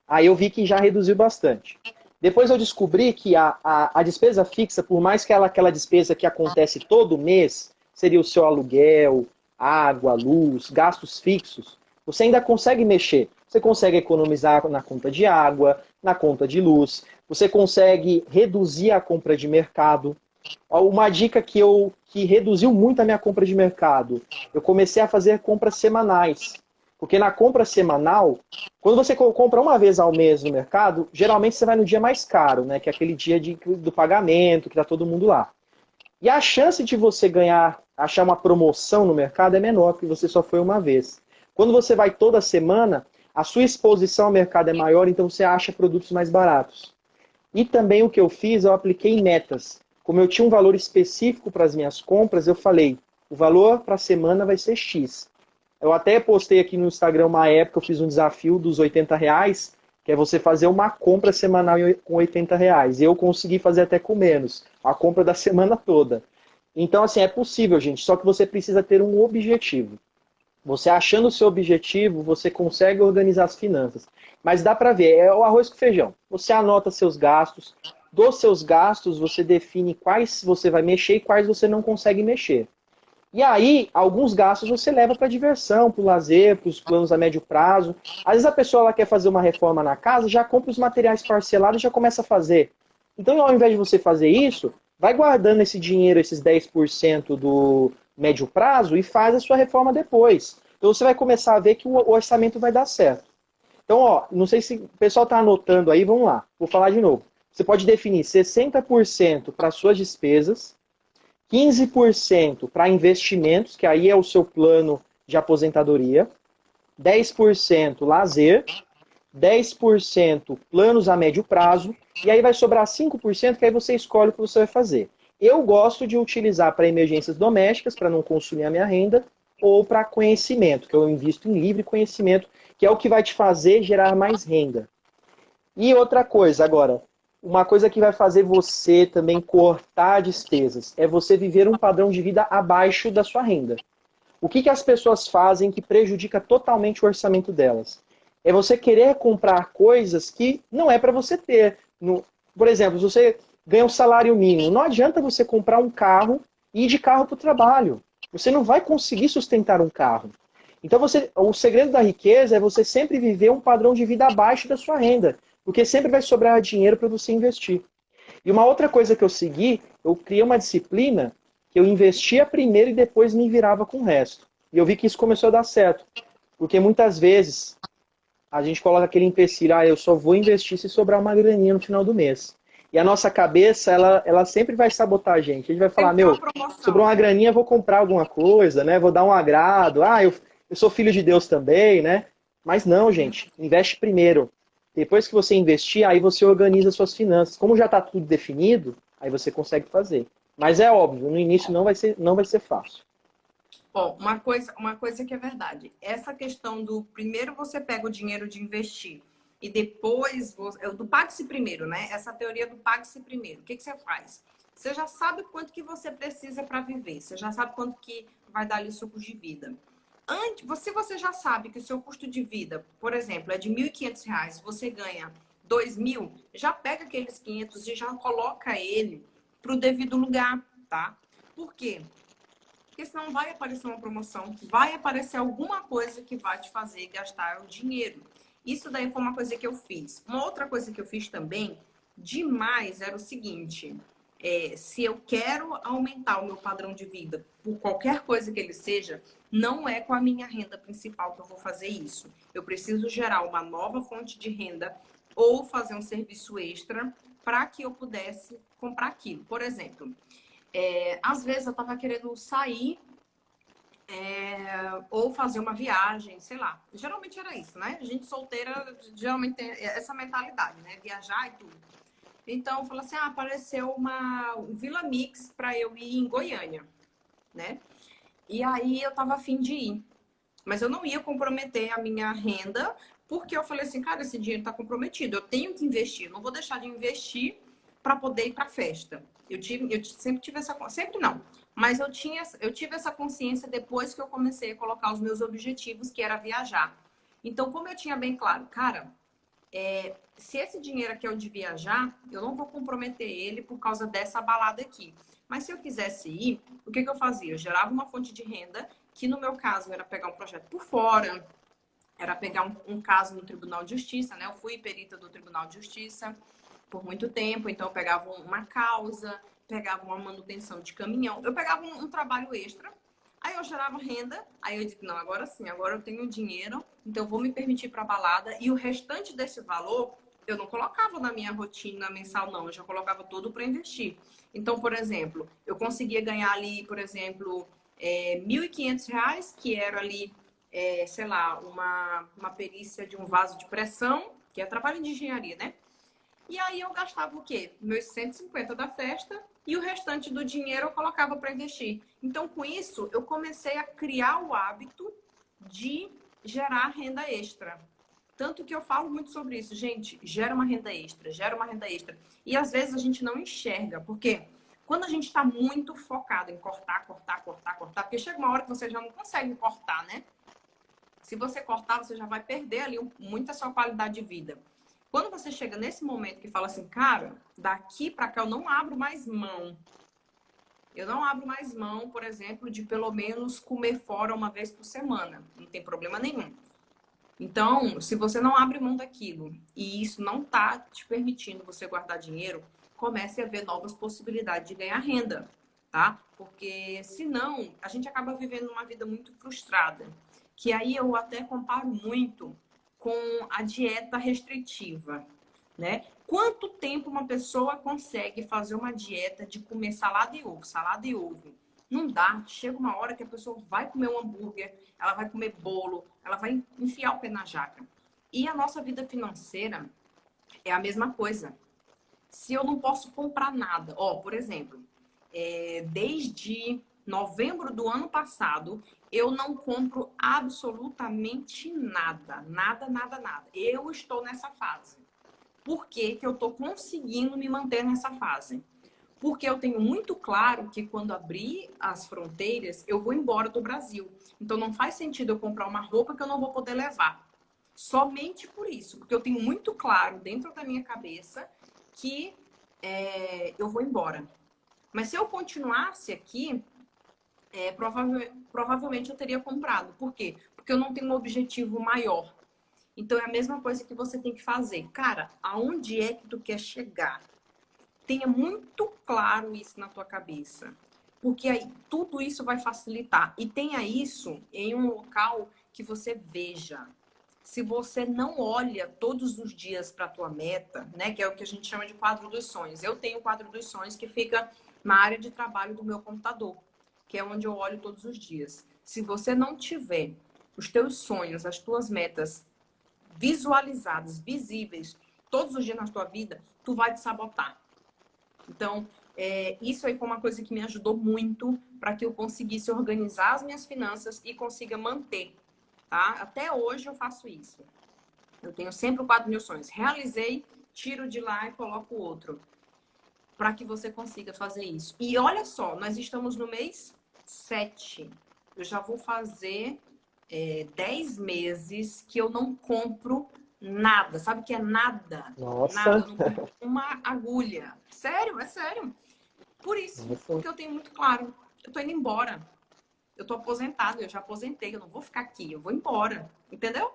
Aí eu vi que já reduziu bastante. Depois eu descobri que a despesa fixa, por mais que aquela despesa que acontece todo mês, seria o seu aluguel, água, luz, gastos fixos, você ainda consegue mexer. Você consegue economizar na conta de água, na conta de luz, você consegue reduzir a compra de mercado. Uma dica que reduziu muito a minha compra de mercado, eu comecei a fazer compras semanais. Porque na compra semanal, quando você compra uma vez ao mês no mercado, geralmente você vai no dia mais caro, né? Que é aquele dia do pagamento, que está todo mundo lá. E a chance de você achar uma promoção no mercado é menor, porque você só foi uma vez. Quando você vai toda semana, a sua exposição ao mercado é maior, então você acha produtos mais baratos. E também o que eu fiz, eu apliquei metas. Como eu tinha um valor específico para as minhas compras, eu falei, o valor para a semana vai ser X. Eu até postei aqui no Instagram uma época, eu fiz um desafio dos R$80, que é você fazer uma compra semanal com R$80. E eu consegui fazer até com menos, a compra da semana toda. Então, assim, é possível, gente, só que você precisa ter um objetivo. Você achando o seu objetivo, você consegue organizar as finanças. Mas dá para ver, é o arroz com feijão. Você anota seus gastos, dos seus gastos você define quais você vai mexer e quais você não consegue mexer. E aí, alguns gastos você leva para diversão, para o lazer, para os planos a médio prazo. Às vezes a pessoa ela quer fazer uma reforma na casa, já compra os materiais parcelados e já começa a fazer. Então, ao invés de você fazer isso, vai guardando esse dinheiro, esses 10% do médio prazo e faz a sua reforma depois. Então você vai começar a ver que o orçamento vai dar certo. Então, ó, não sei se o pessoal está anotando aí, vamos lá. Vou falar de novo. Você pode definir 60% para suas despesas, 15% para investimentos, que aí é o seu plano de aposentadoria, 10% lazer, 10% planos a médio prazo, e aí vai sobrar 5% que aí você escolhe o que você vai fazer. Eu gosto de utilizar para emergências domésticas, para não consumir a minha renda, ou para conhecimento, que eu invisto em livre conhecimento, que é o que vai te fazer gerar mais renda. E outra coisa, agora, uma coisa que vai fazer você também cortar despesas é você viver um padrão de vida abaixo da sua renda. O que as pessoas fazem que prejudica totalmente o orçamento delas? É você querer comprar coisas que não é para você ter. Por exemplo, se você ganha um salário mínimo, não adianta você comprar um carro e ir de carro para o trabalho. Você não vai conseguir sustentar um carro. Então, o segredo da riqueza é você sempre viver um padrão de vida abaixo da sua renda, porque sempre vai sobrar dinheiro para você investir. E uma outra coisa que eu segui, eu criei uma disciplina que eu investia primeiro e depois me virava com o resto. E eu vi que isso começou a dar certo. Porque muitas vezes a gente coloca aquele empecilho, eu só vou investir se sobrar uma graninha no final do mês. E a nossa cabeça, ela sempre vai sabotar a gente. A gente vai falar, Sempre tem uma promoção, sobrou uma né? graninha, vou comprar alguma coisa, né? Vou dar um agrado. Eu sou filho de Deus também, né? Mas não, gente. Investe primeiro. Depois que você investir, aí você organiza suas finanças. Como já está tudo definido, aí você consegue fazer. Mas é óbvio, no início não vai ser fácil. Bom, uma coisa que é verdade. Essa questão do primeiro você pega o dinheiro de investir e depois do pague-se primeiro, né? Essa teoria do pague-se primeiro. O que você faz? Você já sabe quanto que você precisa para viver. Você já sabe quanto que vai dar ali o seu custo de vida. Se você já sabe que o seu custo de vida, por exemplo, é de R$ 1.500, você ganha 2.000, já pega aqueles 500 e já coloca ele para o devido lugar, tá? Por quê? Porque senão vai aparecer uma promoção, vai aparecer alguma coisa que vai te fazer gastar o dinheiro. Isso daí foi uma coisa que eu fiz. Uma outra coisa que eu fiz também, demais, era o seguinte: se eu quero aumentar o meu padrão de vida, por qualquer coisa que ele seja, não é com a minha renda principal que eu vou fazer isso. Eu preciso gerar uma nova fonte de renda ou fazer um serviço extra para que eu pudesse comprar aquilo. Por exemplo, às vezes eu tava querendo sair ou fazer uma viagem, sei lá. Geralmente era isso, né? Gente solteira geralmente tem essa mentalidade, né? Viajar e tudo. Então, eu falei assim, apareceu um Vila Mix para eu ir em Goiânia, né? E aí eu tava a fim de ir. Mas eu não ia comprometer a minha renda, porque eu falei assim, cara, esse dinheiro tá comprometido, eu tenho que investir, eu não vou deixar de investir para poder ir para festa. Eu sempre tive essa, sempre não, mas eu tive essa consciência depois que eu comecei a colocar os meus objetivos, que era viajar. Então, como eu tinha bem claro, cara, se esse dinheiro aqui é o de viajar, eu não vou comprometer ele por causa dessa balada aqui. Mas se eu quisesse ir, o que eu fazia? Eu gerava uma fonte de renda, que no meu caso era pegar um projeto por fora, era pegar um caso no Tribunal de Justiça, né? Eu fui perita do Tribunal de Justiça por muito tempo, então eu pegava uma causa, pegava uma manutenção de caminhão, eu pegava um trabalho extra, aí eu gerava renda, aí eu disse, não, agora sim, agora eu tenho dinheiro, então eu vou me permitir para balada, e o restante desse valor eu não colocava na minha rotina mensal, não, eu já colocava tudo para investir. Então, por exemplo, eu conseguia ganhar ali, por exemplo, R$ 1.500, que era ali, sei lá, uma perícia de um vaso de pressão, que é trabalho de engenharia, né? E aí eu gastava o quê? Meus 150 da festa e o restante do dinheiro eu colocava para investir. Então, com isso, eu comecei a criar o hábito de gerar renda extra. Tanto que eu falo muito sobre isso. Gente, gera uma renda extra, gera uma renda extra. E às vezes a gente não enxerga, porque quando a gente está muito focado em cortar, porque chega uma hora que você já não consegue cortar, né? Se você cortar, você já vai perder ali muita sua qualidade de vida. Quando você chega nesse momento que fala assim, cara, daqui para cá eu não abro mais mão. Eu não abro mais mão, por exemplo, de pelo menos comer fora uma vez por semana. Não tem problema nenhum. Então, se você não abre mão daquilo e isso não está te permitindo você guardar dinheiro, comece a ver novas possibilidades de ganhar renda, tá? Porque senão a gente acaba vivendo uma vida muito frustrada. Que aí eu até comparo muito com a dieta restritiva, né? Quanto tempo uma pessoa consegue fazer uma dieta de comer salada e ovo, salada e ovo? Não dá. Chega uma hora que a pessoa vai comer um hambúrguer, ela vai comer bolo, ela vai enfiar o pé na jaca. E a nossa vida financeira é a mesma coisa. Se eu não posso comprar nada, por exemplo, desde novembro do ano passado, eu não compro absolutamente nada. Nada, nada, nada. Eu estou nessa fase. Por que que eu estou conseguindo me manter nessa fase? Porque eu tenho muito claro que quando abrir as fronteiras, eu vou embora do Brasil. Então não faz sentido eu comprar uma roupa que eu não vou poder levar. Somente por isso, porque eu tenho muito claro dentro da minha cabeça que eu vou embora. Mas se eu continuasse aqui, provavelmente eu teria comprado. Por quê? Porque eu não tenho um objetivo maior. Então é a mesma coisa que você tem que fazer. Cara, aonde é que tu quer chegar? Tenha muito claro isso na tua cabeça. Porque aí tudo isso vai facilitar. E tenha isso em um local que você veja. Se você não olha todos os dias para a tua meta, né, que é o que a gente chama de quadro dos sonhos. Eu tenho o quadro dos sonhos que fica na área de trabalho do meu computador, que é onde eu olho todos os dias. Se você não tiver os teus sonhos, as tuas metas visualizadas, visíveis, todos os dias na tua vida, tu vai te sabotar. Então, isso aí foi uma coisa que me ajudou muito para que eu conseguisse organizar as minhas finanças e consiga manter. Tá? Até hoje eu faço isso. Eu tenho sempre o quadro dos meus sonhos. Realizei, tiro de lá e coloco outro. Para que você consiga fazer isso. E olha só, nós estamos no mês 7. Eu já vou fazer 10 meses que eu não compro nada. Sabe o que é nada? Nossa. Nada. Eu não compro uma agulha. Sério, é sério. Por isso, porque eu tenho muito claro. Eu tô indo embora. Eu tô aposentado, eu já aposentei, eu não vou ficar aqui, eu vou embora, entendeu?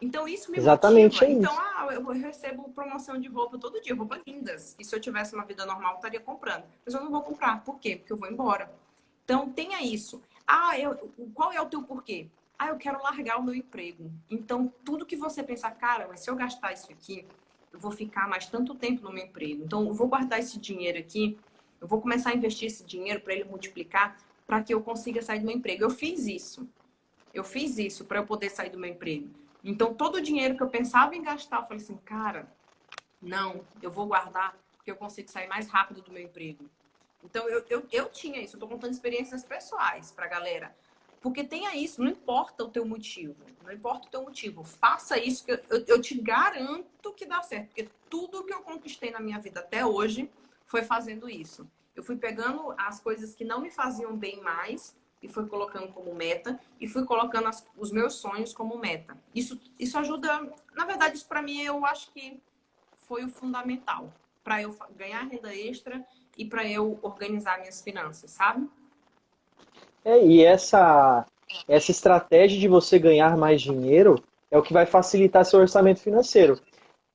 Então isso me Exatamente, motiva. é Então, isso. eu recebo promoção de roupa todo dia, roupas lindas. E se eu tivesse uma vida normal, eu estaria comprando. Mas eu não vou comprar. Por quê? Porque eu vou embora. Então, tenha isso. Qual é o teu porquê? Eu quero largar o meu emprego. Então, tudo que você pensar, cara, mas se eu gastar isso aqui, eu vou ficar mais tanto tempo no meu emprego. Então, eu vou guardar esse dinheiro aqui, eu vou começar a investir esse dinheiro para ele multiplicar, para que eu consiga sair do meu emprego. Eu fiz isso. Eu fiz isso para eu poder sair do meu emprego. Então, todo o dinheiro que eu pensava em gastar, eu falei assim, cara, não, eu vou guardar porque eu consigo sair mais rápido do meu emprego. Então, eu tinha isso. Eu estou contando experiências pessoais para a galera. Porque tenha isso, não importa o teu motivo. Não importa o teu motivo. Faça isso que eu te garanto que dá certo. Porque tudo que eu conquistei na minha vida até hoje foi fazendo isso. Eu fui pegando as coisas que não me faziam bem mais e fui colocando como meta e fui colocando os meus sonhos como meta. Isso ajuda, na verdade, isso para mim eu acho que foi o fundamental para eu ganhar renda extra e para eu organizar minhas finanças, sabe? E essa estratégia de você ganhar mais dinheiro é o que vai facilitar seu orçamento financeiro.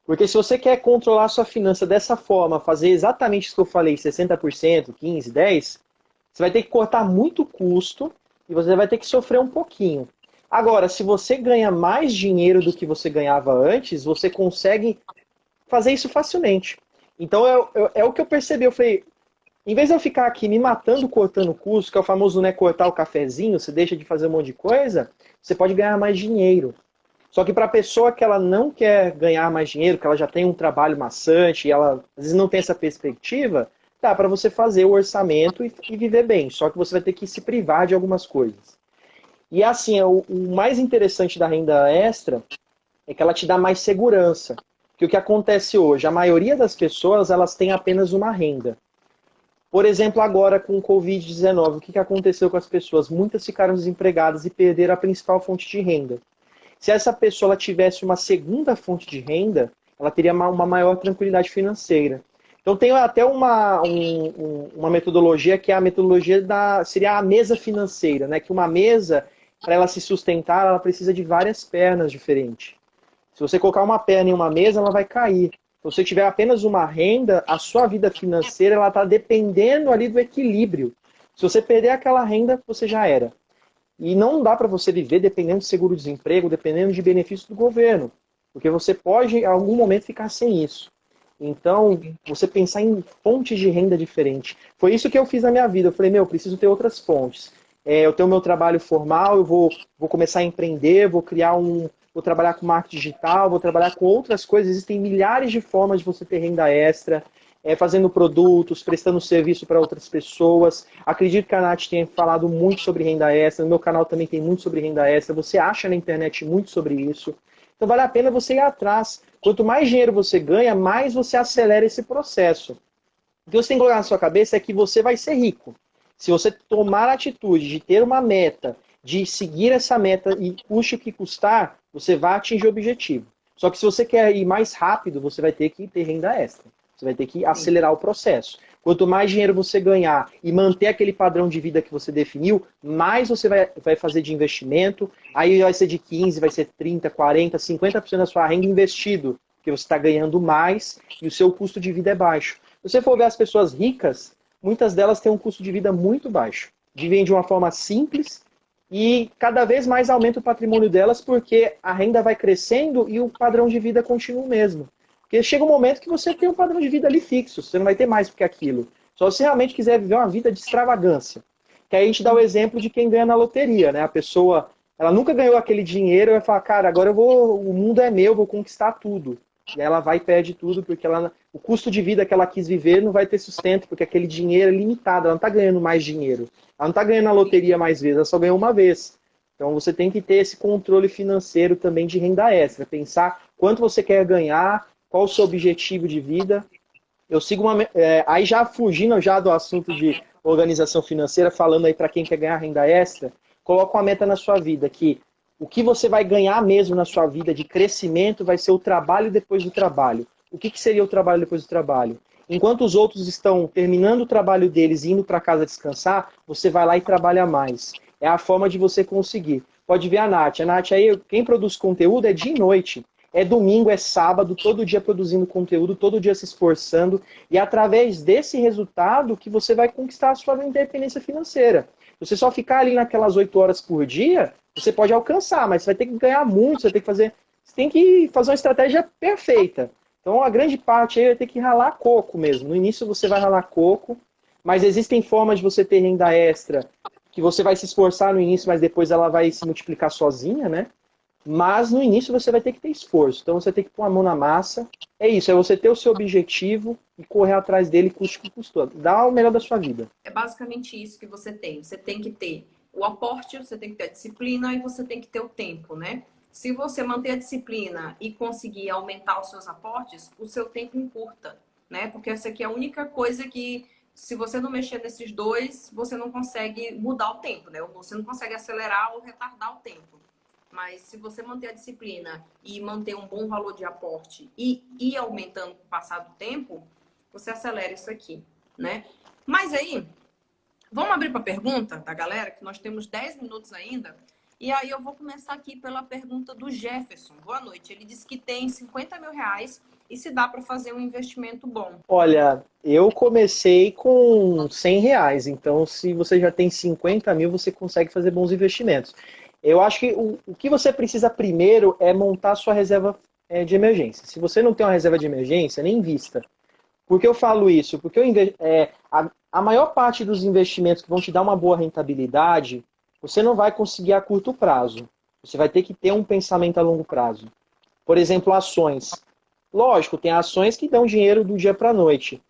Porque se você quer controlar sua finança dessa forma, fazer exatamente isso que eu falei, 60%, 15%, 10%, você vai ter que cortar muito custo e você vai ter que sofrer um pouquinho. Agora, se você ganha mais dinheiro do que você ganhava antes, você consegue fazer isso facilmente. Então é o que eu percebi. Eu falei, em vez de eu ficar aqui me matando cortando custo, que é o famoso, né, cortar o cafezinho, você deixa de fazer um monte de coisa, você pode ganhar mais dinheiro. Só que para a pessoa que ela não quer ganhar mais dinheiro, que ela já tem um trabalho maçante e ela às vezes não tem essa perspectiva, dá para você fazer o orçamento e viver bem. Só que você vai ter que se privar de algumas coisas. E assim, o mais interessante da renda extra é que ela te dá mais segurança. Porque o que acontece hoje, a maioria das pessoas elas têm apenas uma renda. Por exemplo, agora com o Covid-19, o que aconteceu com as pessoas? Muitas ficaram desempregadas e perderam a principal fonte de renda. Se essa pessoa ela tivesse uma segunda fonte de renda, ela teria uma maior tranquilidade financeira. Então tem até uma metodologia que é a metodologia seria a mesa financeira, né? Que uma mesa, para ela se sustentar, ela precisa de várias pernas diferentes. Se você colocar uma perna em uma mesa, ela vai cair. Se você tiver apenas uma renda, a sua vida financeira ela está dependendo ali do equilíbrio. Se você perder aquela renda, você já era. E não dá para você viver dependendo de seguro-desemprego, dependendo de benefícios do governo. Porque você pode, em algum momento, ficar sem isso. Então, você pensar em fontes de renda diferente. Foi isso que eu fiz na minha vida. Eu falei, preciso ter outras fontes. Eu tenho meu trabalho formal, eu vou começar a empreender, vou trabalhar com marketing digital, vou trabalhar com outras coisas. Existem milhares de formas de você ter renda extra, fazendo produtos, prestando serviço para outras pessoas. Acredito que a Nath tenha falado muito sobre renda extra. No meu canal também tem muito sobre renda extra. Você acha na internet muito sobre isso. Então vale a pena você ir atrás. Quanto mais dinheiro você ganha, mais você acelera esse processo. O que você tem que colocar na sua cabeça é que você vai ser rico. Se você tomar a atitude de ter uma meta, de seguir essa meta e custe o que custar, você vai atingir o objetivo. Só que se você quer ir mais rápido, você vai ter que ter renda extra. Você vai ter que acelerar o processo. Quanto mais dinheiro você ganhar e manter aquele padrão de vida que você definiu, mais você vai fazer de investimento. Aí vai ser de 15, vai ser 30, 40, 50% da sua renda investido, porque você está ganhando mais e o seu custo de vida é baixo. Se você for ver as pessoas ricas, muitas delas têm um custo de vida muito baixo. Vivem de uma forma simples e cada vez mais aumenta o patrimônio delas porque a renda vai crescendo e o padrão de vida continua o mesmo. Porque chega um momento que você tem um padrão de vida ali fixo, você não vai ter mais do que aquilo. Só se você realmente quiser viver uma vida de extravagância. Que aí a gente dá o exemplo de quem ganha na loteria, né? A pessoa, ela nunca ganhou aquele dinheiro e vai falar, cara, agora o mundo é meu, vou conquistar tudo. E aí ela vai e perde tudo, porque o custo de vida que ela quis viver não vai ter sustento, porque aquele dinheiro é limitado, ela não está ganhando mais dinheiro. Ela não está ganhando na loteria mais vezes, ela só ganhou uma vez. Então você tem que ter esse controle financeiro também de renda extra, pensar quanto você quer ganhar, qual o seu objetivo de vida. Eu sigo aí já fugindo já do assunto de organização financeira, falando aí para quem quer ganhar renda extra, coloca uma meta na sua vida, que o que você vai ganhar mesmo na sua vida de crescimento vai ser o trabalho depois do trabalho. O que seria o trabalho depois do trabalho? Enquanto os outros estão terminando o trabalho deles e indo para casa descansar, você vai lá e trabalha mais. É a forma de você conseguir. Pode ver a Nath. A Nath aí, quem produz conteúdo é dia e noite. É domingo, é sábado, todo dia produzindo conteúdo, todo dia se esforçando. E é através desse resultado que você vai conquistar a sua independência financeira. Se você só ficar ali naquelas 8 horas por dia, você pode alcançar, mas você vai ter que ganhar muito, você tem que fazer uma estratégia perfeita. Então a grande parte aí vai ter que ralar coco mesmo. No início você vai ralar coco, mas existem formas de você ter renda extra, que você vai se esforçar no início, mas depois ela vai se multiplicar sozinha, né? Mas no início você vai ter que ter esforço. Então você tem que pôr a mão na massa. É isso, é você ter o seu objetivo e correr atrás dele custo que custou. Dá o melhor da sua vida. É basicamente isso que você tem. Você tem que ter o aporte, você tem que ter a disciplina e você tem que ter o tempo, né? Se você manter a disciplina e conseguir aumentar os seus aportes, o seu tempo encurta, né? Porque essa aqui é a única coisa que, se você não mexer nesses dois, você não consegue mudar o tempo, né? Você não consegue acelerar ou retardar o tempo. Mas se você manter a disciplina e manter um bom valor de aporte e ir aumentando com o passar do tempo, você acelera isso aqui, né? Mas aí, vamos abrir para a pergunta da galera, que nós temos 10 minutos ainda. E aí eu vou começar aqui pela pergunta do Jefferson. Boa noite. Ele disse que tem 50 mil reais e se dá para fazer um investimento bom. Olha, eu comecei com 100 reais. Então, se você já tem 50 mil, você consegue fazer bons investimentos. Eu acho que o que você precisa primeiro é montar a sua reserva de emergência. Se você não tem uma reserva de emergência, nem invista. Por que eu falo isso? Porque a maior parte dos investimentos que vão te dar uma boa rentabilidade, você não vai conseguir a curto prazo. Você vai ter que ter um pensamento a longo prazo. Por exemplo, ações. Lógico, tem ações que dão dinheiro do dia para a noite.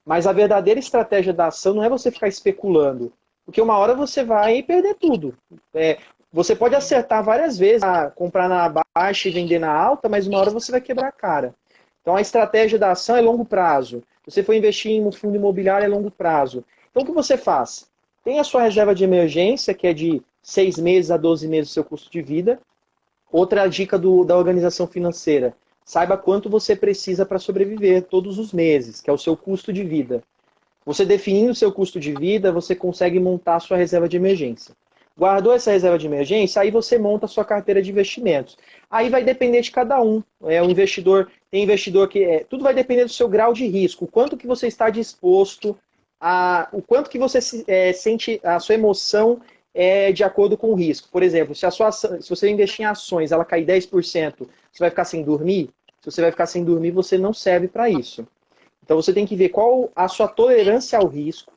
Mas a verdadeira estratégia da ação não é você ficar especulando. Porque uma hora você vai perder tudo. Você pode acertar várias vezes, comprar na baixa e vender na alta, mas uma hora você vai quebrar a cara. Então a estratégia da ação é longo prazo. Se você for investir em um fundo imobiliário, é longo prazo. Então o que você faz? Tem a sua reserva de emergência, que é de 6 meses a 12 meses do seu custo de vida. Outra dica da organização financeira. Saiba quanto você precisa para sobreviver todos os meses, que é o seu custo de vida. Você definindo o seu custo de vida, você consegue montar a sua reserva de emergência. Guardou essa reserva de emergência, aí você monta a sua carteira de investimentos. Aí vai depender de cada um. Tem investidor que... tudo vai depender do seu grau de risco. O quanto que você está disposto o quanto que você sente a sua emoção de acordo com o risco. Por exemplo, se você investir em ações, ela cair 10%, você vai ficar sem dormir? Se você vai ficar sem dormir, você não serve para isso. Então você tem que ver qual a sua tolerância ao risco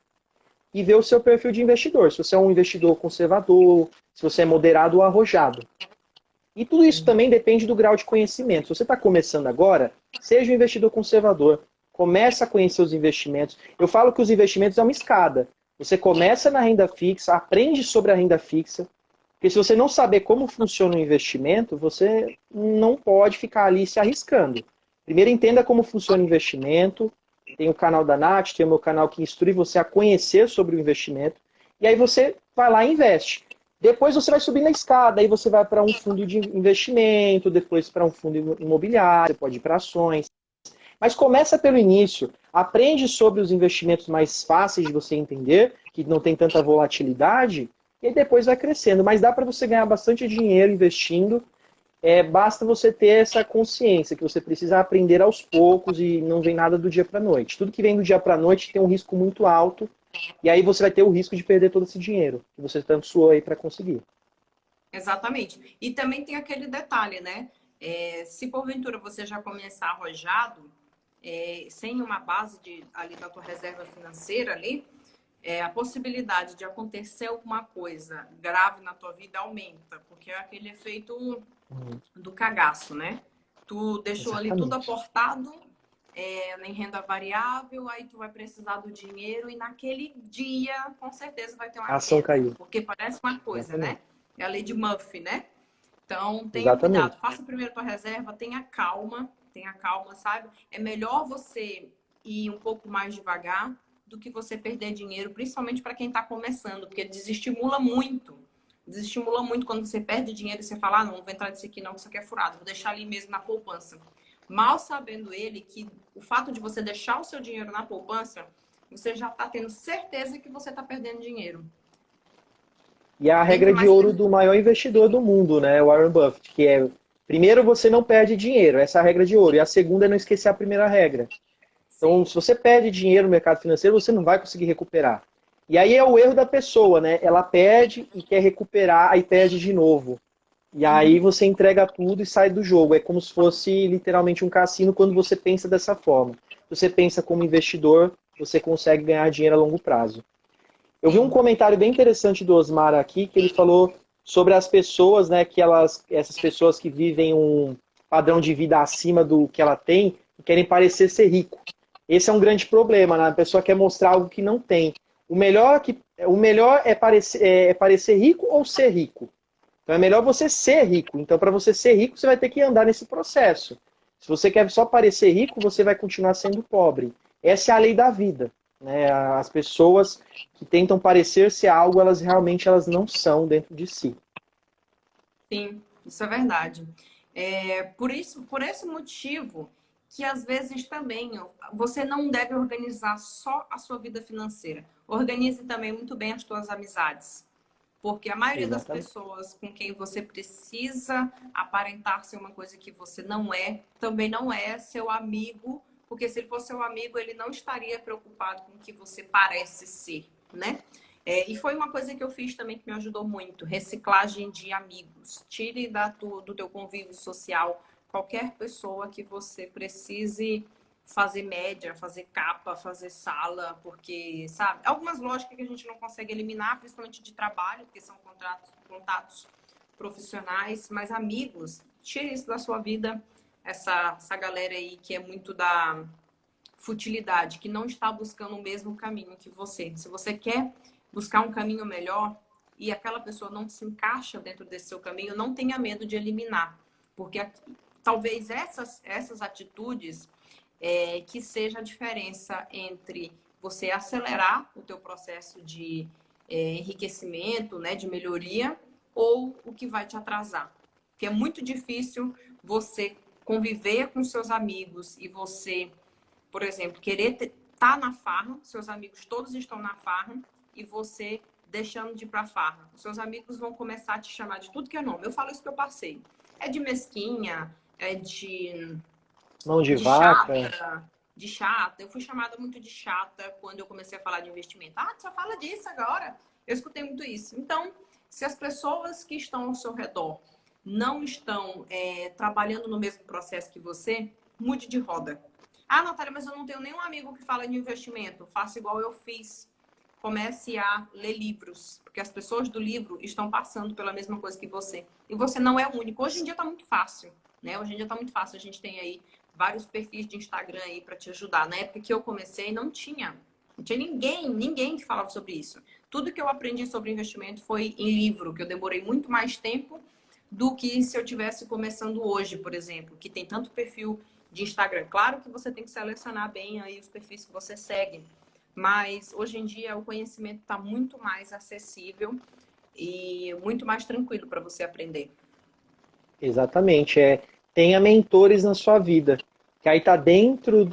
e ver o seu perfil de investidor. Se você é um investidor conservador, se você é moderado ou arrojado. E tudo isso também depende do grau de conhecimento. Se você está começando agora, seja um investidor conservador. Começa a conhecer os investimentos. Eu falo que os investimentos é uma escada. Você começa na renda fixa, aprende sobre a renda fixa, Porque se você não saber como funciona o investimento, você não pode ficar ali se arriscando. Primeiro entenda como funciona o investimento. Tem o canal da Nath, tem o meu canal que instrui você a conhecer sobre o investimento. E aí você vai lá e investe. Depois você vai subir na escada, aí você vai para um fundo de investimento, depois para um fundo imobiliário, você pode ir para ações. Mas começa pelo início, aprende sobre os investimentos mais fáceis de você entender, que não tem tanta volatilidade, e aí depois vai crescendo. Mas dá para você ganhar bastante dinheiro investindo, basta você ter essa consciência que você precisa aprender aos poucos e não vem nada do dia para a noite. Tudo que vem do dia para a noite tem um risco muito alto, e aí você vai ter o risco de perder todo esse dinheiro que você tanto suou aí para conseguir. Exatamente. E também tem aquele detalhe, né? Se porventura você já começar arrojado, sem uma base ali da tua reserva financeira ali, a possibilidade de acontecer alguma coisa grave na tua vida aumenta, porque é aquele efeito do cagaço, né? Tu deixou ali tudo Exatamente. aportado, em renda variável, aí tu vai precisar do dinheiro e naquele dia, com certeza, vai ter A uma ação queda, caiu. porque parece uma coisa, né? Exatamente. É a lei de Murphy, né? Então, tenha Exatamente. cuidado, faça primeiro tua reserva, tenha calma, sabe? É melhor você ir um pouco mais devagar do que você perder dinheiro, principalmente para quem está começando, porque desestimula muito. Desestimula muito quando você perde dinheiro e você fala, ah, não vou entrar nisso aqui não, que isso aqui é furado, vou deixar ali mesmo na poupança. Mal sabendo ele que o fato de você deixar o seu dinheiro na poupança, você já está tendo certeza que você está perdendo dinheiro. E a Além que regra de mais ouro do maior investidor do mundo, né, Warren Buffett, que é, primeiro, você não perde dinheiro, essa é a regra de ouro, e a segunda é não esquecer a primeira regra. Então, sim. se você perde dinheiro no mercado financeiro, você não vai conseguir recuperar. E aí é o erro da pessoa, né? Ela perde e quer recuperar, aí perde de novo. E aí você entrega tudo e sai do jogo. É como se fosse literalmente um cassino quando você pensa dessa forma. Se você pensa como investidor, você consegue ganhar dinheiro a longo prazo. Eu vi um Sim. comentário bem interessante do Osmar aqui, que ele falou sobre as pessoas, né, essas pessoas que vivem um padrão de vida acima do que ela tem e querem parecer ser rico. Esse é um grande problema, né? A pessoa quer mostrar algo que não tem. O melhor é parecer rico ou ser rico. Então é melhor você ser rico. Então, para você ser rico, você vai ter que andar nesse processo. Se você quer só parecer rico, você vai continuar sendo pobre. Essa é a lei da vida. Né? As pessoas que tentam parecer ser algo, elas não são dentro de si. Sim, isso é verdade. Por esse motivo que às vezes também você não deve organizar só a sua vida financeira. Organize também muito bem as suas amizades. Porque a maioria das Exatamente. pessoas com quem você precisa aparentar ser uma coisa que você não é, também não é seu amigo, porque se ele fosse seu amigo, ele não estaria preocupado com o que você parece ser, né? E foi uma coisa que eu fiz também que me ajudou muito, reciclagem de amigos. Tire do teu convívio social qualquer pessoa que você precise fazer média, fazer capa, fazer sala, porque, sabe, algumas lógicas que a gente não consegue eliminar, principalmente de trabalho, porque são contatos profissionais, mas amigos, tire isso da sua vida, essa galera aí que é muito da futilidade, que não está buscando o mesmo caminho que você. Se você quer buscar um caminho melhor e aquela pessoa não se encaixa dentro desse seu caminho, não tenha medo de eliminar, porque talvez essas atitudes que seja a diferença entre você acelerar o teu processo de enriquecimento, né, de melhoria, ou o que vai te atrasar. Porque é muito difícil você conviver com seus amigos e você, por exemplo, querer estar na farra, seus amigos todos estão na farra, e você deixando de ir pra farra. Os seus amigos vão começar a te chamar de tudo que é nome. Eu falo isso que eu passei. É de mesquinha, é Mão de de vaca. chata, de chata. Eu fui chamada muito de chata quando eu comecei a falar de investimento. Ah, tu só fala disso agora. Eu escutei muito isso. Então, se as pessoas que estão ao seu redor não estão trabalhando no mesmo processo que você, mude de roda. Ah, Natália, mas eu não tenho nenhum amigo que fala de investimento. Faça igual eu fiz. Comece a ler livros, porque as pessoas do livro estão passando pela mesma coisa que você. E você não é o único. Hoje em dia está muito fácil, né? Hoje em dia está muito fácil. A gente tem aí vários perfis de Instagram aí para te ajudar. Na época que eu comecei, não tinha Não tinha ninguém que falava sobre isso. Tudo que eu aprendi sobre investimento foi em livro, que eu demorei muito mais tempo do que se eu tivesse começando hoje, por exemplo, que tem tanto perfil de Instagram. Claro que você tem que selecionar bem aí os perfis que você segue, mas hoje em dia o conhecimento está muito mais acessível e muito mais tranquilo para você aprender. Exatamente. Tenha mentores na sua vida, que aí está dentro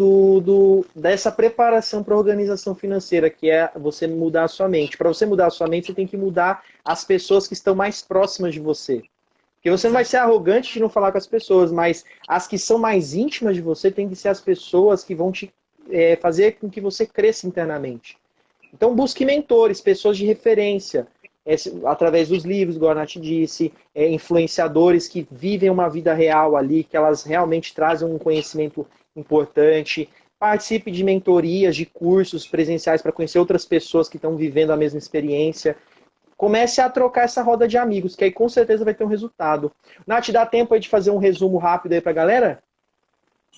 dessa preparação para a organização financeira, que é você mudar a sua mente. Para você mudar a sua mente, você tem que mudar as pessoas que estão mais próximas de você. Porque você não vai ser arrogante de não falar com as pessoas, mas as que são mais íntimas de você têm que ser as pessoas que vão te fazer com que você cresça internamente. Então busque mentores, pessoas de referência, através dos livros, igual a Nath disse, influenciadores que vivem uma vida real ali, que elas realmente trazem um conhecimento importante. Participe de mentorias, de cursos presenciais para conhecer outras pessoas que estão vivendo a mesma experiência. Comece a trocar essa roda de amigos, que aí com certeza vai ter um resultado. Nath, dá tempo aí de fazer um resumo rápido aí para a galera?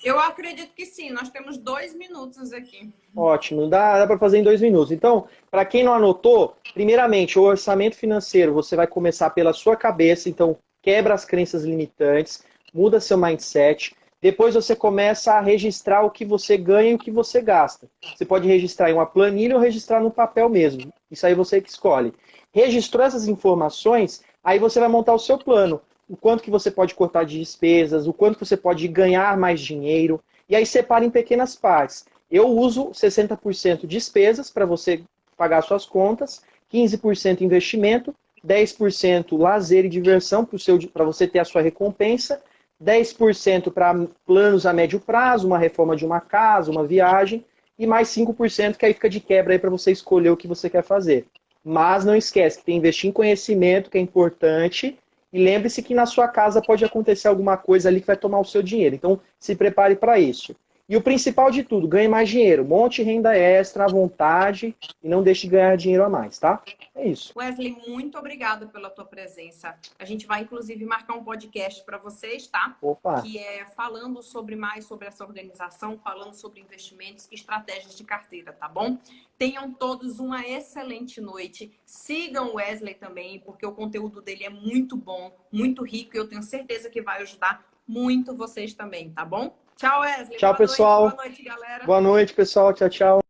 Eu acredito que sim, nós temos 2 minutos aqui. Ótimo, dá para fazer em 2 minutos. Então, para quem não anotou, primeiramente, o orçamento financeiro, você vai começar pela sua cabeça, então quebra as crenças limitantes, muda seu mindset. Depois você começa a registrar o que você ganha e o que você gasta. Você pode registrar em uma planilha ou registrar no papel mesmo. Isso aí você que escolhe. Registrou essas informações, aí você vai montar o seu plano. O quanto que você pode cortar de despesas, o quanto que você pode ganhar mais dinheiro. E aí separa em pequenas partes. Eu uso 60% despesas para você pagar suas contas, 15% investimento, 10% lazer e diversão para você ter a sua recompensa, 10% para planos a médio prazo, uma reforma de uma casa, uma viagem, e mais 5% que aí fica de quebra aí para você escolher o que você quer fazer. Mas não esquece que tem que investir em conhecimento, que é importante, e lembre-se que na sua casa pode acontecer alguma coisa ali que vai tomar o seu dinheiro. Então, se prepare para isso. E o principal de tudo, ganhe mais dinheiro. Monte renda extra à vontade e não deixe de ganhar dinheiro a mais, tá? É isso. Wesley, muito obrigada pela tua presença. A gente vai, inclusive, marcar um podcast para vocês, tá? Opa! Que é falando mais sobre essa organização, falando sobre investimentos e estratégias de carteira, tá bom? Tenham todos uma excelente noite. Sigam o Wesley também, porque o conteúdo dele é muito bom, muito rico e eu tenho certeza que vai ajudar muito vocês também, tá bom? Tchau, Wesley. Tchau, pessoal. Boa noite, galera. Boa noite, pessoal. Tchau, tchau.